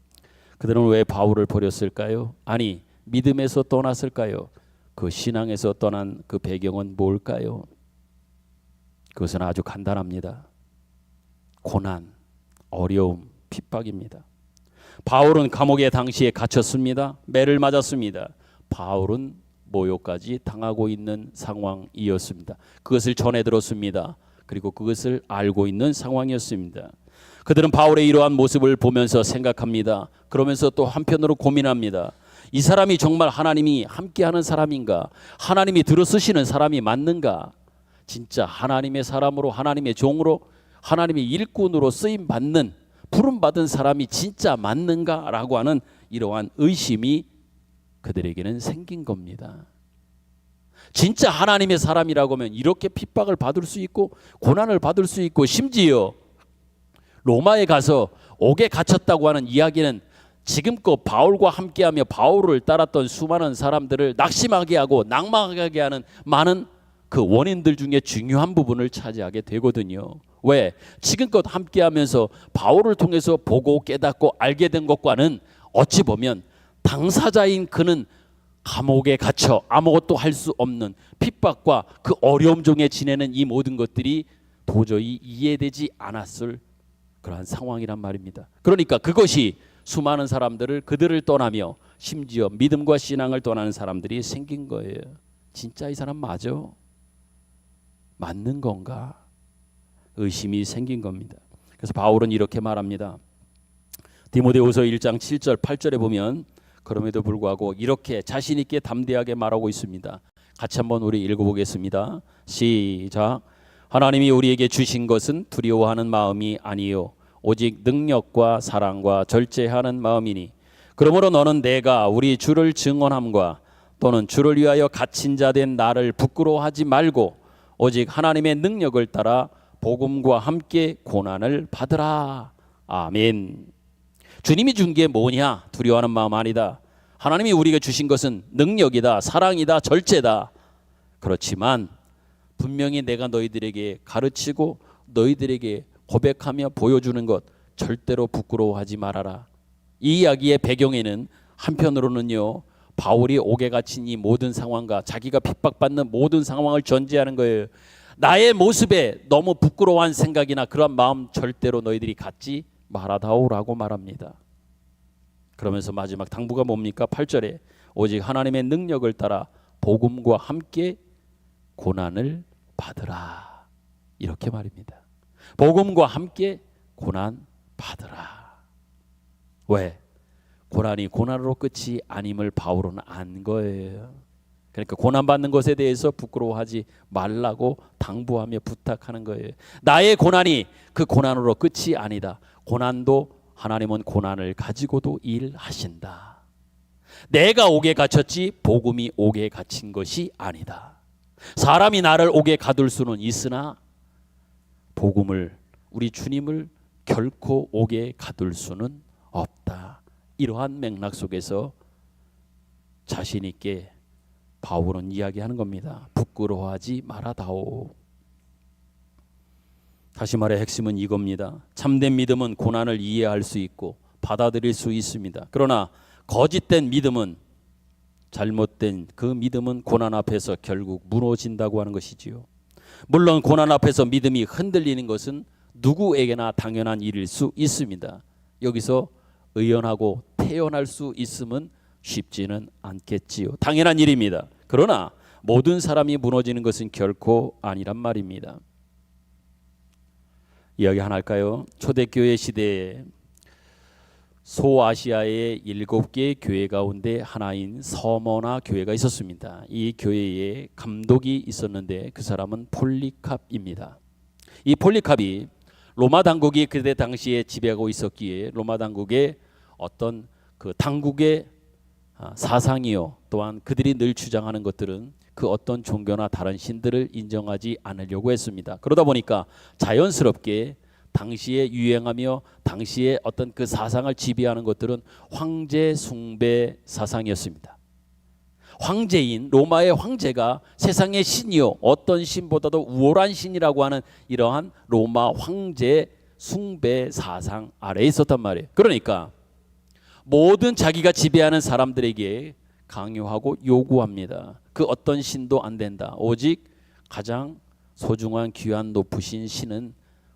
Speaker 2: 그들은 왜 바울을 버렸을까요? 아니, 믿음에서 떠났을까요? 그 신앙에서 떠난 그 배경은 뭘까요? 그것은 아주 간단합니다. 고난, 어려움, 핍박입니다. 바울은 감옥에 당시에 갇혔습니다. 매를 맞았습니다. 바울은 모욕까지 당하고 있는 상황이었습니다. 그것을 전해 들었습니다. 그리고 그것을 알고 있는 상황이었습니다. 그들은 바울의 이러한 모습을 보면서 생각합니다. 그러면서 또 한편으로 고민합니다. 이 사람이 정말 하나님이 함께하는 사람인가? 하나님이 들어쓰시는 사람이 맞는가? 진짜 하나님의 사람으로, 하나님의 종으로, 하나님의 일꾼으로 쓰임받는, 부름받은 사람이 진짜 맞는가라고 하는 이러한 의심이 그들에게는 생긴 겁니다. 진짜 하나님의 사람이라고 하면 이렇게 핍박을 받을 수 있고 고난을 받을 수 있고, 심지어 로마에 가서 옥에 갇혔다고 하는 이야기는 지금껏 바울과 함께하며 바울을 따랐던 수많은 사람들을 낙심하게 하고 낙망하게 하는 많은 그 원인들 중에 중요한 부분을 차지하게 되거든요. 왜? 지금껏 함께하면서 바울을 통해서 보고 깨닫고 알게 된 것과는 어찌 보면 당사자인 그는 감옥에 갇혀 아무것도 할 수 없는 핍박과 그 어려움 중에 지내는 이 모든 것들이 도저히 이해되지 않았을 그러한 상황이란 말입니다. 그러니까 그것이 수많은 사람들을, 그들을 떠나며 심지어 믿음과 신앙을 떠나는 사람들이 생긴 거예요. 진짜 이 사람 맞아? 맞는 건가? 의심이 생긴 겁니다. 그래서 바울은 이렇게 말합니다. 디모데후서 1장 7절 8절에 보면 그럼에도 불구하고 이렇게 자신 있게 담대하게 말하고 있습니다. 같이 한번 우리 읽어보겠습니다. 시작. 하나님이 우리에게 주신 것은 두려워하는 마음이 아니요 오직 능력과 사랑과 절제하는 마음이니, 그러므로 너는 내가 우리 주를 증언함과 또는 주를 위하여 갇힌 자 된 나를 부끄러워하지 말고 오직 하나님의 능력을 따라 복음과 함께 고난을 받으라. 아멘. 주님이 준 게 뭐냐? 두려워하는 마음 아니다. 하나님이 우리에게 주신 것은 능력이다, 사랑이다, 절제다. 그렇지만 분명히 내가 너희들에게 가르치고 너희들에게 고백하며 보여주는 것, 절대로 부끄러워하지 말아라. 이 이야기의 배경에는 한편으로는요, 바울이 옥에 갇힌 이 모든 상황과 자기가 핍박받는 모든 상황을 전제하는 거예요. 나의 모습에 너무 부끄러워한 생각이나 그런 마음 절대로 너희들이 갖지 말아다오라고 말합니다. 그러면서 마지막 당부가 뭡니까? 8절에 오직 하나님의 능력을 따라 복음과 함께 고난을 받으라. 이렇게 말입니다. 복음과 함께 고난 받으라. 왜? 고난이 고난으로 끝이 아님을 바울은 안 거예요. 그러니까 고난받는 것에 대해서 부끄러워하지 말라고 당부하며 부탁하는 거예요. 나의 고난이 그 고난으로 끝이 아니다. 고난도 하나님은 고난을 가지고도 일하신다. 내가 옥에 갇혔지 복음이 옥에 갇힌 것이 아니다. 사람이 나를 옥에 가둘 수는 있으나 복음을, 우리 주님을 결코 옥에 가둘 수는 없다. 이러한 맥락 속에서 자신 있게 바울은 이야기하는 겁니다. 부끄러워하지 말아다오. 다시 말해 핵심은 이겁니다. 참된 믿음은 고난을 이해할 수 있고 받아들일 수 있습니다. 그러나 거짓된 믿음은, 잘못된 그 믿음은 고난 앞에서 결국 무너진다고 하는 것이지요. 물론 고난 앞에서 믿음이 흔들리는 것은 누구에게나 당연한 일일 수 있습니다. 여기서 의연하고 태연할 수 있음은 쉽지는 않겠지요. 당연한 일입니다. 그러나 모든 사람이 무너지는 것은 결코 아니란 말입니다. 이야기 하나 할까요? 초대교회 시대에 소아시아의 7개의 교회 가운데 하나인 서머나 교회가 있었습니다. 이 교회에 감독이 있었는데 그 사람은 폴리캅입니다. 이 폴리캅이 로마 당국이 그때 당시에 지배하고 있었기에 로마 당국의 어떤 그 당국의 사상이요, 또한 그들이 늘 주장하는 것들은 그 어떤 종교나 다른 신들을 인정하지 않으려고 했습니다. 그러다 보니까 자연스럽게 당시에 유행하며 당시에 어떤 그 사상을 지배하는 것들은 황제 숭배 사상이었습니다. 황제인 로마의 황제가 세상의 신이요 어떤 신보다도 우월한 신이라고 하는 이러한 로마 황제 숭배 사상 아래에 있었단 말이에요. 그러니까 모든 자기가 지배하는 사람들에게 강요하고 요구합니다. 그 어떤 신도 안 된다. 오직 가장 소중한 귀한 높으신 신은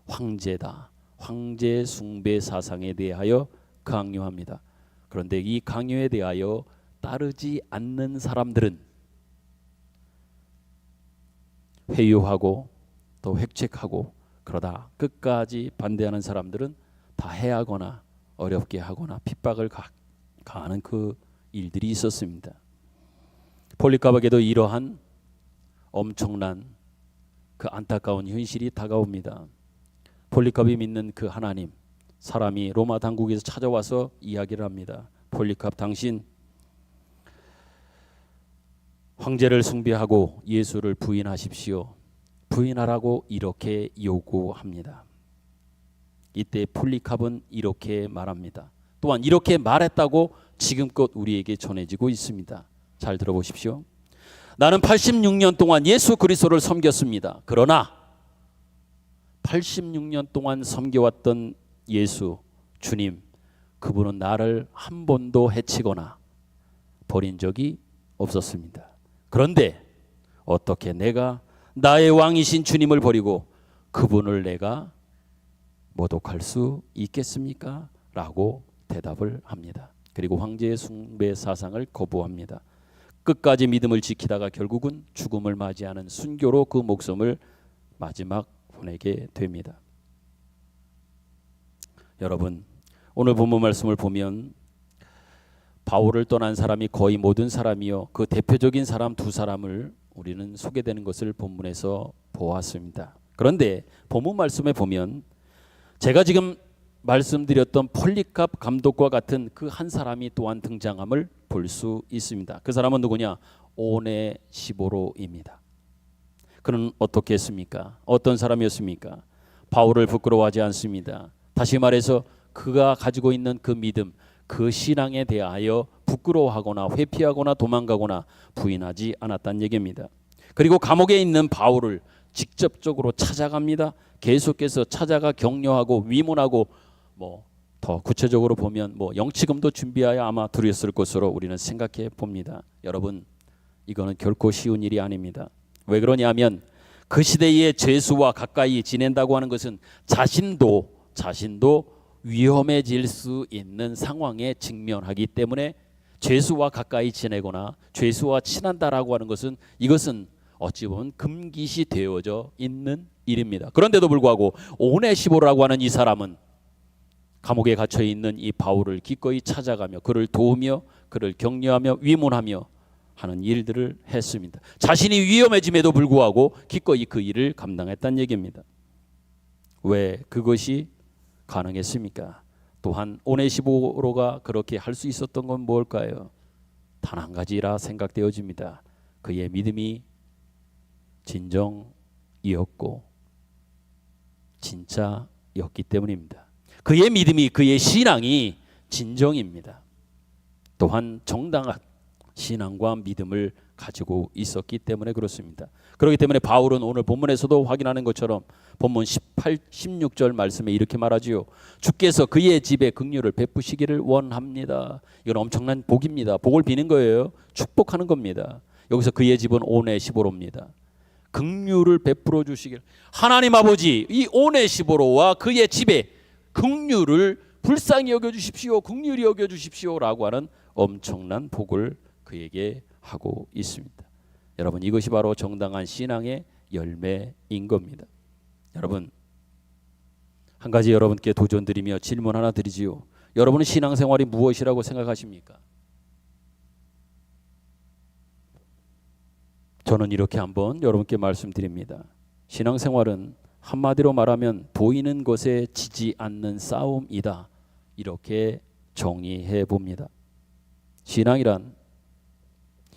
Speaker 2: 황제다. 황제 숭배 사상에 대하여 강요합니다. 그런데 이 강요에 대하여 따르지 않는 사람들은 회유하고 또 획책하고 그러다 끝까지 반대하는 사람들은 다 해하거나 어렵게 하거나 핍박을 가하는 그 일들이 있었습니다. 폴리카박에도 이러한 엄청난 그 안타까운 현실이 다가옵니다. 폴리캅이 믿는 그 하나님, 사람이 로마 당국에서 찾아와서 이야기를 합니다. 폴리캅, 당신 황제를 숭배하고 예수를 부인하십시오. 부인하라고 이렇게 요구합니다. 이때 폴리캅은 이렇게 말합니다. 또한 이렇게 말했다고 지금껏 우리에게 전해지고 있습니다. 잘 들어보십시오. 나는 86년 동안 예수 그리스도를 섬겼습니다. 그러나 86년 동안 섬겨왔던 예수, 주님, 그분은 나를 한 번도 해치거나 버린 적이 없었습니다. 그런데 어떻게 내가 나의 왕이신 주님을 버리고 그분을 내가 모독할 수 있겠습니까? 라고 대답을 합니다. 그리고 황제의 숭배 사상을 거부합니다. 끝까지 믿음을 지키다가 결국은 죽음을 맞이하는 순교로 그 목숨을 마지막 보내게 됩니다. 여러분, 오늘 본문 말씀을 보면 바울을 떠난 사람이 거의 모든 사람이요, 그 대표적인 사람 두 사람을 우리는 소개되는 것을 본문에서 보았습니다. 그런데 본문 말씀에 보면 제가 지금 말씀드렸던 폴리캅 감독과 같은 그 한 사람이 또한 등장함을 볼 수 있습니다. 그 사람은 누구냐? 오네시보로입니다. 그는 어떻게 했습니까? 어떤 사람이었습니까? 바울을 부끄러워하지 않습니다. 다시 말해서 그가 가지고 있는 그 믿음, 그 신앙에 대하여 부끄러워하거나 회피하거나 도망가거나 부인하지 않았다는 얘기입니다. 그리고 감옥에 있는 바울을 직접적으로 찾아갑니다. 계속해서 찾아가 격려하고 위문하고 더 구체적으로 보면 영치금도 준비하여 아마 드렸을 것으로 우리는 생각해 봅니다. 여러분, 이거는 결코 쉬운 일이 아닙니다. 왜 그러냐면 그 시대의 죄수와 가까이 지낸다고 하는 것은 자신도 위험해질 수 있는 상황에 직면하기 때문에 죄수와 가까이 지내거나 죄수와 친한다라고 하는 것은 이것은 어찌 보면 금기시 되어져 있는 일입니다. 그런데도 불구하고 오네시보라고 하는 이 사람은 감옥에 갇혀 있는 이 바울을 기꺼이 찾아가며 그를 도우며 그를 격려하며 위문하며 하는 일들을 했습니다. 자신이 위험해짐에도 불구하고 기꺼이 그 일을 감당했다는 얘기입니다. 왜 그것이 가능했습니까? 또한 오네시보로가 그렇게 할 수 있었던 건 뭘까요? 단 한 가지라 생각되어집니다. 그의 믿음이 진정이었고 진짜였기 때문입니다. 그의 믿음이, 그의 신앙이 진정입니다. 또한 정당한 신앙과 믿음을 가지고 있었기 때문에 그렇습니다. 그렇기 때문에 바울은 오늘 본문에서도 확인하는 것처럼 본문 18, 16절 말씀에 이렇게 말하지요. 주께서 그의 집에 긍휼을 베푸시기를 원합니다. 이건 엄청난 복입니다. 복을 비는 거예요. 축복하는 겁니다. 여기서 그의 집은 오네시보로입니다. 긍휼을 베풀어 주시길, 하나님 아버지 이 오네시보로와 그의 집에 긍휼을 불쌍히 여겨주십시오, 긍휼히 여겨주십시오라고 하는 엄청난 복을 그에게 하고 있습니다. 여러분, 이것이 바로 정당한 신앙의 열매인 겁니다. 여러분, 한 가지 여러분께 도전드리며 질문 하나 드리지요. 여러분은 신앙생활이 무엇이라고 생각하십니까? 저는 이렇게 한번 여러분께 말씀드립니다. 신앙생활은 한마디로 말하면 보이는 것에 지지 않는 싸움이다. 이렇게 정의해 봅니다.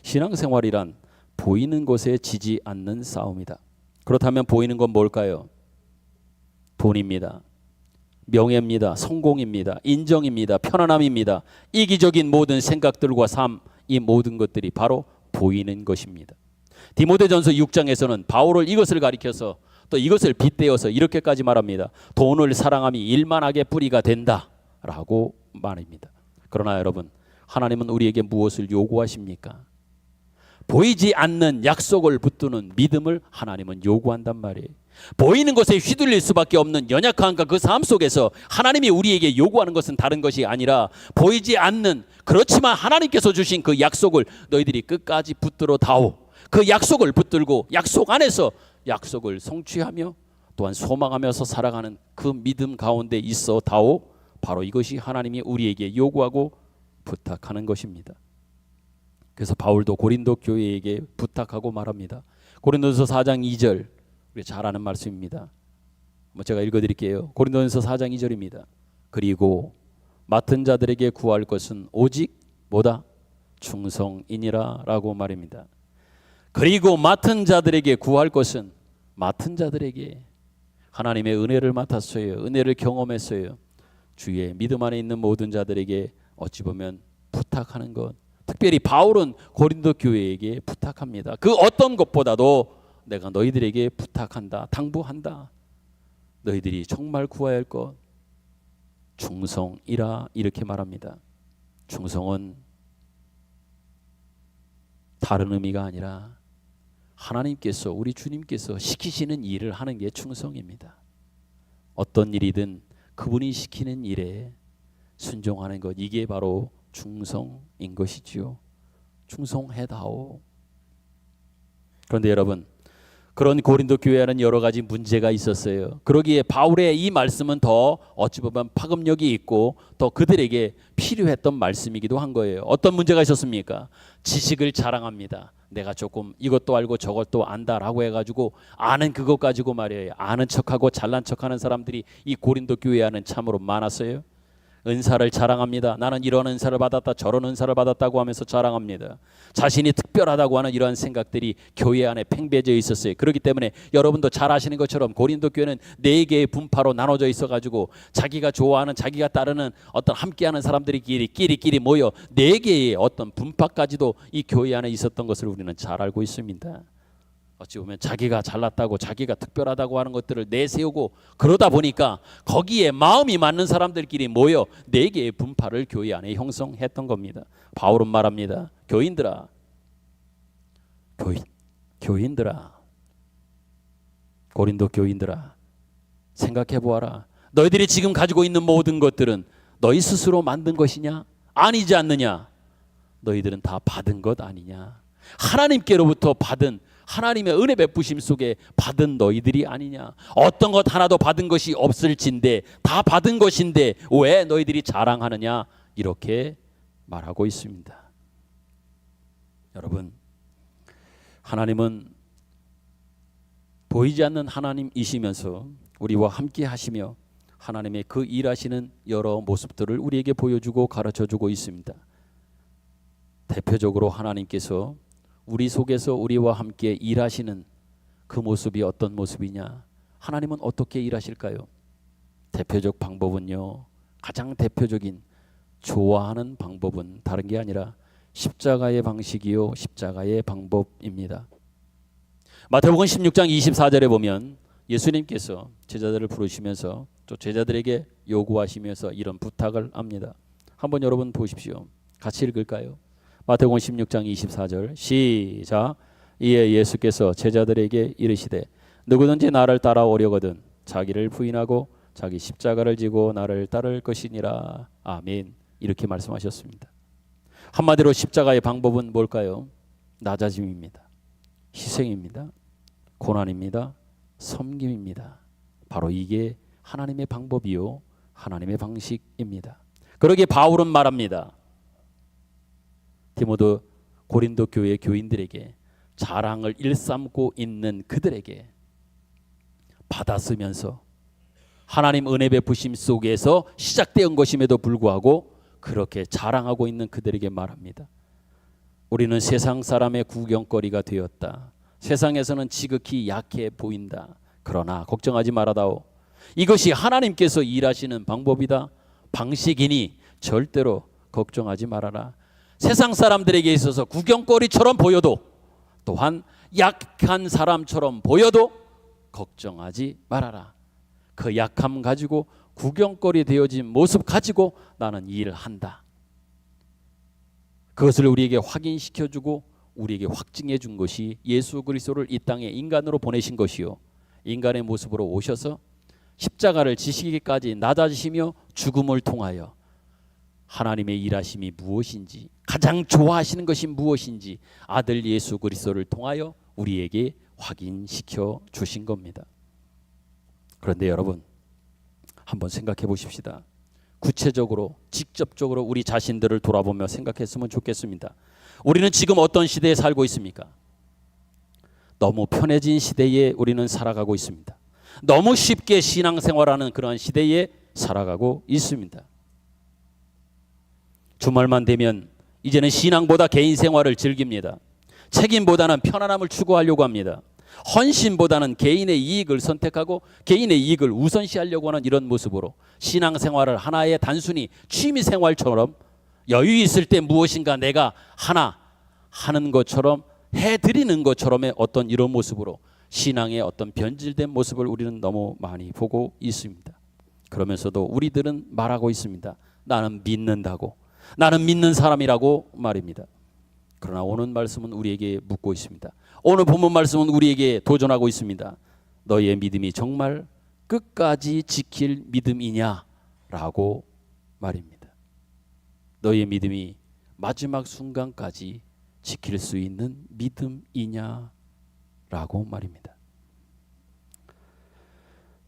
Speaker 2: 신앙생활이란 보이는 것에 지지 않는 싸움이다. 그렇다면 보이는 건 뭘까요? 돈입니다. 명예입니다. 성공입니다. 인정입니다. 편안함입니다. 이기적인 모든 생각들과 삶, 이 모든 것들이 바로 보이는 것입니다. 디모데전서 6장에서는 바울을 이것을 가리켜서 또 이것을 빗대어서 이렇게까지 말합니다. 돈을 사랑함이 일만하게 뿌리가 된다라고 말합니다. 그러나 여러분, 하나님은 우리에게 무엇을 요구하십니까? 보이지 않는 약속을 붙드는 믿음을 하나님은 요구한단 말이에요. 보이는 것에 휘둘릴 수밖에 없는 연약함과 그 삶 속에서 하나님이 우리에게 요구하는 것은 다른 것이 아니라 보이지 않는, 그렇지만 하나님께서 주신 그 약속을 너희들이 끝까지 붙들어 다오. 그 약속을 붙들고 약속 안에서 약속을 성취하며 또한 소망하면서 살아가는 그 믿음 가운데 있어 다오. 바로 이것이 하나님이 우리에게 요구하고 부탁하는 것입니다. 그래서 바울도 고린도 교회에게 부탁하고 말합니다. 고린도전서 4장 2절, 우리 잘 아는 말씀입니다. 제가 읽어드릴게요. 고린도전서 4장 2절입니다. 그리고 맡은 자들에게 구할 것은 오직 뭐다? 충성이니라 라고 말입니다. 그리고 맡은 자들에게 구할 것은, 맡은 자들에게 하나님의 은혜를 맡았어요. 은혜를 경험했어요. 주의 믿음 안에 있는 모든 자들에게 어찌 보면 부탁하는 것, 특별히 바울은 고린도 교회에게 부탁합니다. 그 어떤 것보다도 내가 너희들에게 부탁한다, 당부한다. 너희들이 정말 구해야 할 것, 충성이라 이렇게 말합니다. 충성은 다른 의미가 아니라 하나님께서, 우리 주님께서 시키시는 일을 하는 게 충성입니다. 어떤 일이든 그분이 시키는 일에 순종하는 것, 이게 바로 충성인 것이지요. 충성해다오. 그런데 여러분, 그런 고린도 교회에는 여러 가지 문제가 있었어요. 그러기에 바울의 이 말씀은 더 어찌 보면 파급력이 있고 더 그들에게 필요했던 말씀이기도 한 거예요. 어떤 문제가 있었습니까? 지식을 자랑합니다. 내가 조금 이것도 알고 저것도 안다라고 해가지고 아는 그것 가지고 말이에요. 아는 척하고 잘난 척하는 사람들이 이 고린도 교회 안은 참으로 많았어요. 은사를 자랑합니다. 나는 이런 은사를 받았다, 저런 은사를 받았다고 하면서 자랑합니다. 자신이 특별하다고 하는 이러한 생각들이 교회 안에 팽배져 있었어요. 그렇기 때문에 여러분도 잘 아시는 것처럼 고린도 교회는 4개의 분파로 나눠져 있어가지고 자기가 좋아하는, 자기가 따르는 어떤 함께하는 사람들끼리 모여 4개의 어떤 분파까지도 이 교회 안에 있었던 것을 우리는 잘 알고 있습니다. 어찌 보면 자기가 잘났다고, 자기가 특별하다고 하는 것들을 내세우고, 그러다 보니까 거기에 마음이 맞는 사람들끼리 모여 4개의 분파를 교회 안에 형성했던 겁니다. 바울은 말합니다. 교인들아, 고린도 교인들아, 생각해 보아라. 너희들이 지금 가지고 있는 모든 것들은 너희 스스로 만든 것이냐? 아니지 않느냐? 너희들은 다 받은 것 아니냐? 하나님께로부터 받은, 하나님의 은혜 베푸심 속에 받은 너희들이 아니냐? 어떤 것 하나도 받은 것이 없을진데 다 받은 것인데 왜 너희들이 자랑하느냐? 이렇게 말하고 있습니다. 여러분, 하나님은 보이지 않는 하나님이시면서 우리와 함께 하시며 하나님의 그 일하시는 여러 모습들을 우리에게 보여주고 가르쳐주고 있습니다. 대표적으로 하나님께서 우리 속에서 우리와 함께 일하시는 그 모습이 어떤 모습이냐? 하나님은 어떻게 일하실까요? 대표적 방법은요, 가장 대표적인 좋아하는 방법은 다른 게 아니라 십자가의 방식이요, 십자가의 방법입니다. 마태복음 16장 24절에 보면 예수님께서 제자들을 부르시면서 또 제자들에게 요구하시면서 이런 부탁을 합니다. 한번 여러분 보십시오. 같이 읽을까요? 마태복음 16장 24절 시작. 이에 예수께서 제자들에게 이르시되 누구든지 나를 따라오려거든 자기를 부인하고 자기 십자가를 지고 나를 따를 것이니라. 아멘. 이렇게 말씀하셨습니다. 한마디로 십자가의 방법은 뭘까요? 낮아짐입니다. 희생입니다. 고난입니다. 섬김입니다. 바로 이게 하나님의 방법이요, 하나님의 방식입니다. 그러기에 바울은 말합니다. 디모데 고린도 교회 교인들에게 자랑을 일삼고 있는 그들에게 받았으면서 하나님 은혜 베푸심 속에서 시작된 것임에도 불구하고 그렇게 자랑하고 있는 그들에게 말합니다. 우리는 세상 사람의 구경거리가 되었다. 세상에서는 지극히 약해 보인다. 그러나 걱정하지 말아다오. 이것이 하나님께서 일하시는 방법이다, 방식이니 절대로 걱정하지 말아라. 세상 사람들에게 있어서 구경거리처럼 보여도, 또한 약한 사람처럼 보여도 걱정하지 말아라. 그 약함 가지고, 구경거리 되어진 모습 가지고 나는 일을 한다. 그것을 우리에게 확인시켜주고 우리에게 확증해 준 것이 예수 그리스도를 이 땅에 인간으로 보내신 것이요, 인간의 모습으로 오셔서 십자가를 지시기까지 낮아지시며 죽음을 통하여 하나님의 일하심이 무엇인지, 가장 좋아하시는 것이 무엇인지 아들 예수 그리스도를 통하여 우리에게 확인시켜 주신 겁니다. 그런데 여러분, 한번 생각해 보십시다. 구체적으로, 직접적으로 우리 자신들을 돌아보며 생각했으면 좋겠습니다. 우리는 지금 어떤 시대에 살고 있습니까? 너무 편해진 시대에 우리는 살아가고 있습니다. 너무 쉽게 신앙생활하는 그러한 시대에 살아가고 있습니다. 주말만 되면 이제는 신앙보다 개인 생활을 즐깁니다. 책임보다는 편안함을 추구하려고 합니다. 헌신보다는 개인의 이익을 선택하고 개인의 이익을 우선시하려고 하는 이런 모습으로 신앙생활을 하나의 단순히 취미생활처럼 여유 있을 때 무엇인가 내가 하나 하는 것처럼 해드리는 것처럼의 어떤 이런 모습으로 신앙의 어떤 변질된 모습을 우리는 너무 많이 보고 있습니다. 그러면서도 우리들은 말하고 있습니다. 나는 믿는다고, 나는 믿는 사람이라고 말입니다. 그러나 오늘 말씀은 우리에게 묻고 있습니다. 오늘 본문 말씀은 우리에게 도전하고 있습니다. 너희의 믿음이 정말 끝까지 지킬 믿음이냐라고 말입니다. 너희의 믿음이 마지막 순간까지 지킬 수 있는 믿음이냐라고 말입니다.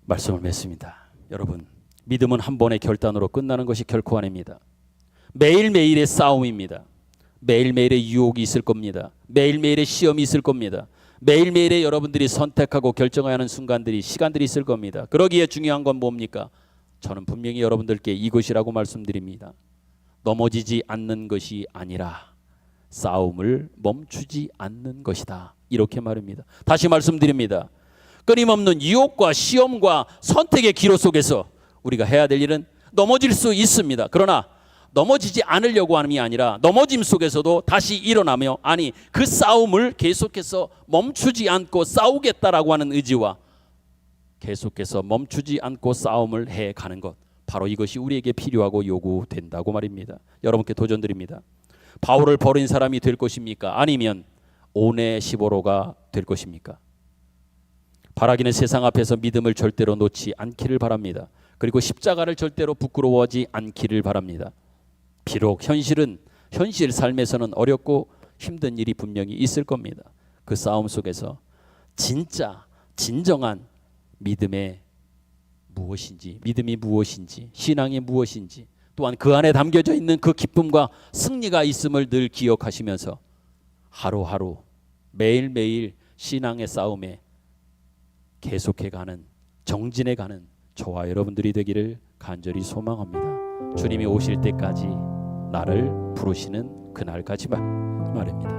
Speaker 2: 말씀을 맺습니다. 여러분, 믿음은 한 번의 결단으로 끝나는 것이 결코 아닙니다. 매일매일의 싸움입니다. 매일매일의 유혹이 있을 겁니다. 매일매일의 시험이 있을 겁니다. 매일매일의 여러분들이 선택하고 결정해야 하는 순간들이, 시간들이 있을 겁니다. 그러기에 중요한 건 뭡니까? 저는 분명히 여러분들께 이것이라고 말씀드립니다. 넘어지지 않는 것이 아니라 싸움을 멈추지 않는 것이다. 이렇게 말합니다. 다시 말씀드립니다. 끊임없는 유혹과 시험과 선택의 기로 속에서 우리가 해야 될 일은 넘어질 수 있습니다. 그러나 넘어지지 않으려고 함이 아니라 넘어짐 속에서도 다시 일어나며, 아니 그 싸움을 계속해서 멈추지 않고 싸우겠다라고 하는 의지와 계속해서 멈추지 않고 싸움을 해가는 것, 바로 이것이 우리에게 필요하고 요구된다고 말입니다. 여러분께 도전드립니다. 바울을 버린 사람이 될 것입니까? 아니면 오네시보로가 될 것입니까? 바라기는 세상 앞에서 믿음을 절대로 놓지 않기를 바랍니다. 그리고 십자가를 절대로 부끄러워하지 않기를 바랍니다. 비록 현실 삶에서는 어렵고 힘든 일이 분명히 있을 겁니다. 그 싸움 속에서 진정한 믿음이 무엇인지, 신앙이 무엇인지, 또한 그 안에 담겨져 있는 그 기쁨과 승리가 있음을 늘 기억하시면서 하루하루 매일매일 신앙의 싸움에 계속해가는, 정진해가는 저와 여러분들이 되기를 간절히 소망합니다. 주님이 오실 때까지 나를 부르시는 그날까지 말입니다.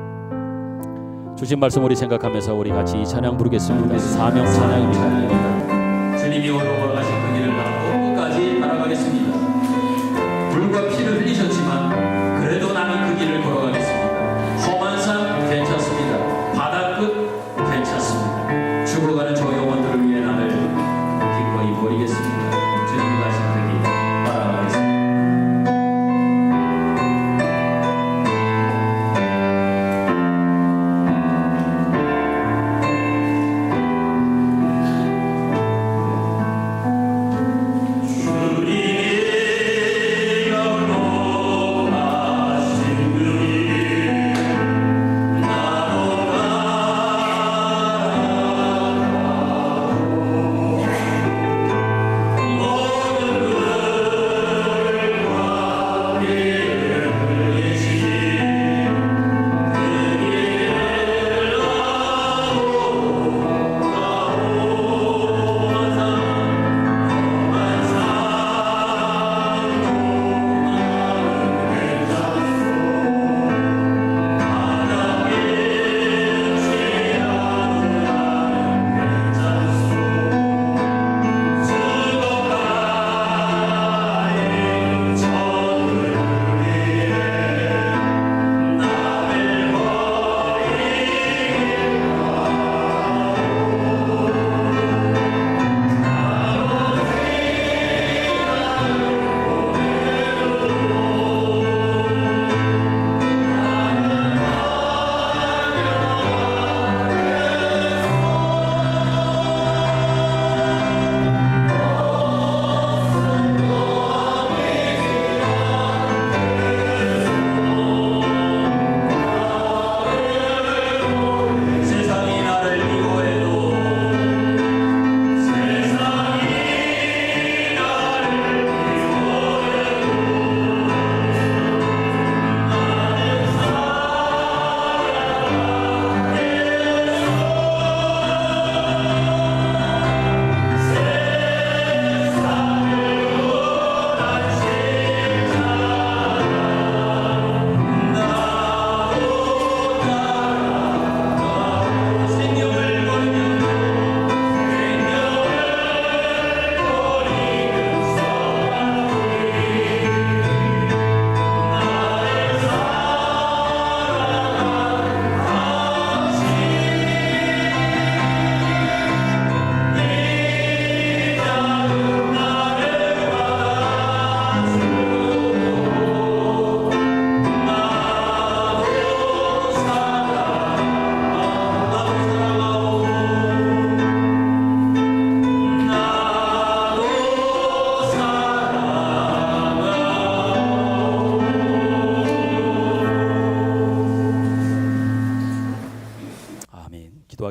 Speaker 2: 주신 말씀 우리 생각하면서 우리 같이 이 찬양 부르겠습니다. 사명 찬양입니다. 주님이 오러 가신 그 길을 나도 끝까지 따라가겠습니다. 불과 피를 흘리셨지만 그래도 나는 그 길을 걸어가겠습니다. 험한 산 괜찮습니다. 바다 끝 괜찮습니다. 죽어가는 저 영혼들을 위해 나를 기꺼이 버리겠습니다. 주님이 가신 그 길 따라가겠습니다.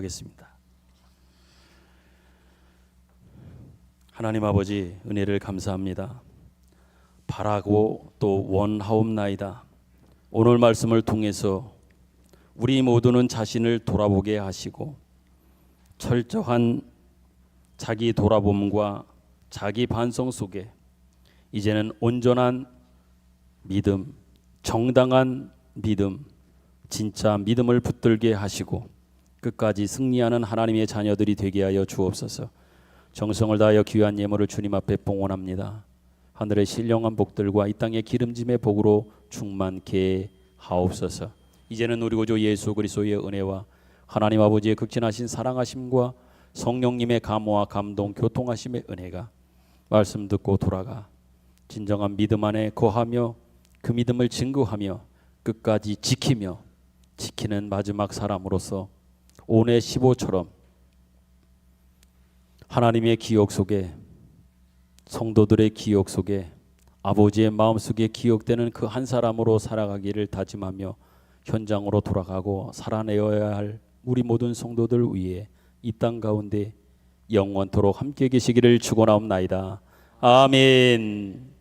Speaker 2: 기도하겠습니다. 하나님 아버지, 은혜를 감사합니다. 바라고 또 원하옵나이다. 오늘 말씀을 통해서 우리 모두는 자신을 돌아보게 하시고 철저한 자기 돌아봄과 자기 반성 속에 이제는 온전한 믿음, 정당한 믿음, 진짜 믿음을 붙들게 하시고 끝까지 승리하는 하나님의 자녀들이 되게 하여 주옵소서. 정성을 다하여 귀한 예물을 주님 앞에 봉헌합니다. 하늘의 신령한 복들과 이 땅의 기름짐의 복으로 충만케 하옵소서. 이제는 우리 구주 예수 그리스도의 은혜와 하나님 아버지의 극진하신 사랑하심과 성령님의 감화와 감동 교통하심의 은혜가 말씀 듣고 돌아가 진정한 믿음 안에 거하며 그 믿음을 증거하며 끝까지 지키며 지키는 마지막 사람으로서 오네 15처럼 하나님의 기억 속에 성도들의 기억 속에 아버지의 마음속에 기억되는 그 한 사람으로 살아가기를 다짐하며 현장으로 돌아가고 살아내어야 할 우리 모든 성도들 위해 이 땅 가운데 영원토록 함께 계시기를 축원하옵나이다. 아멘.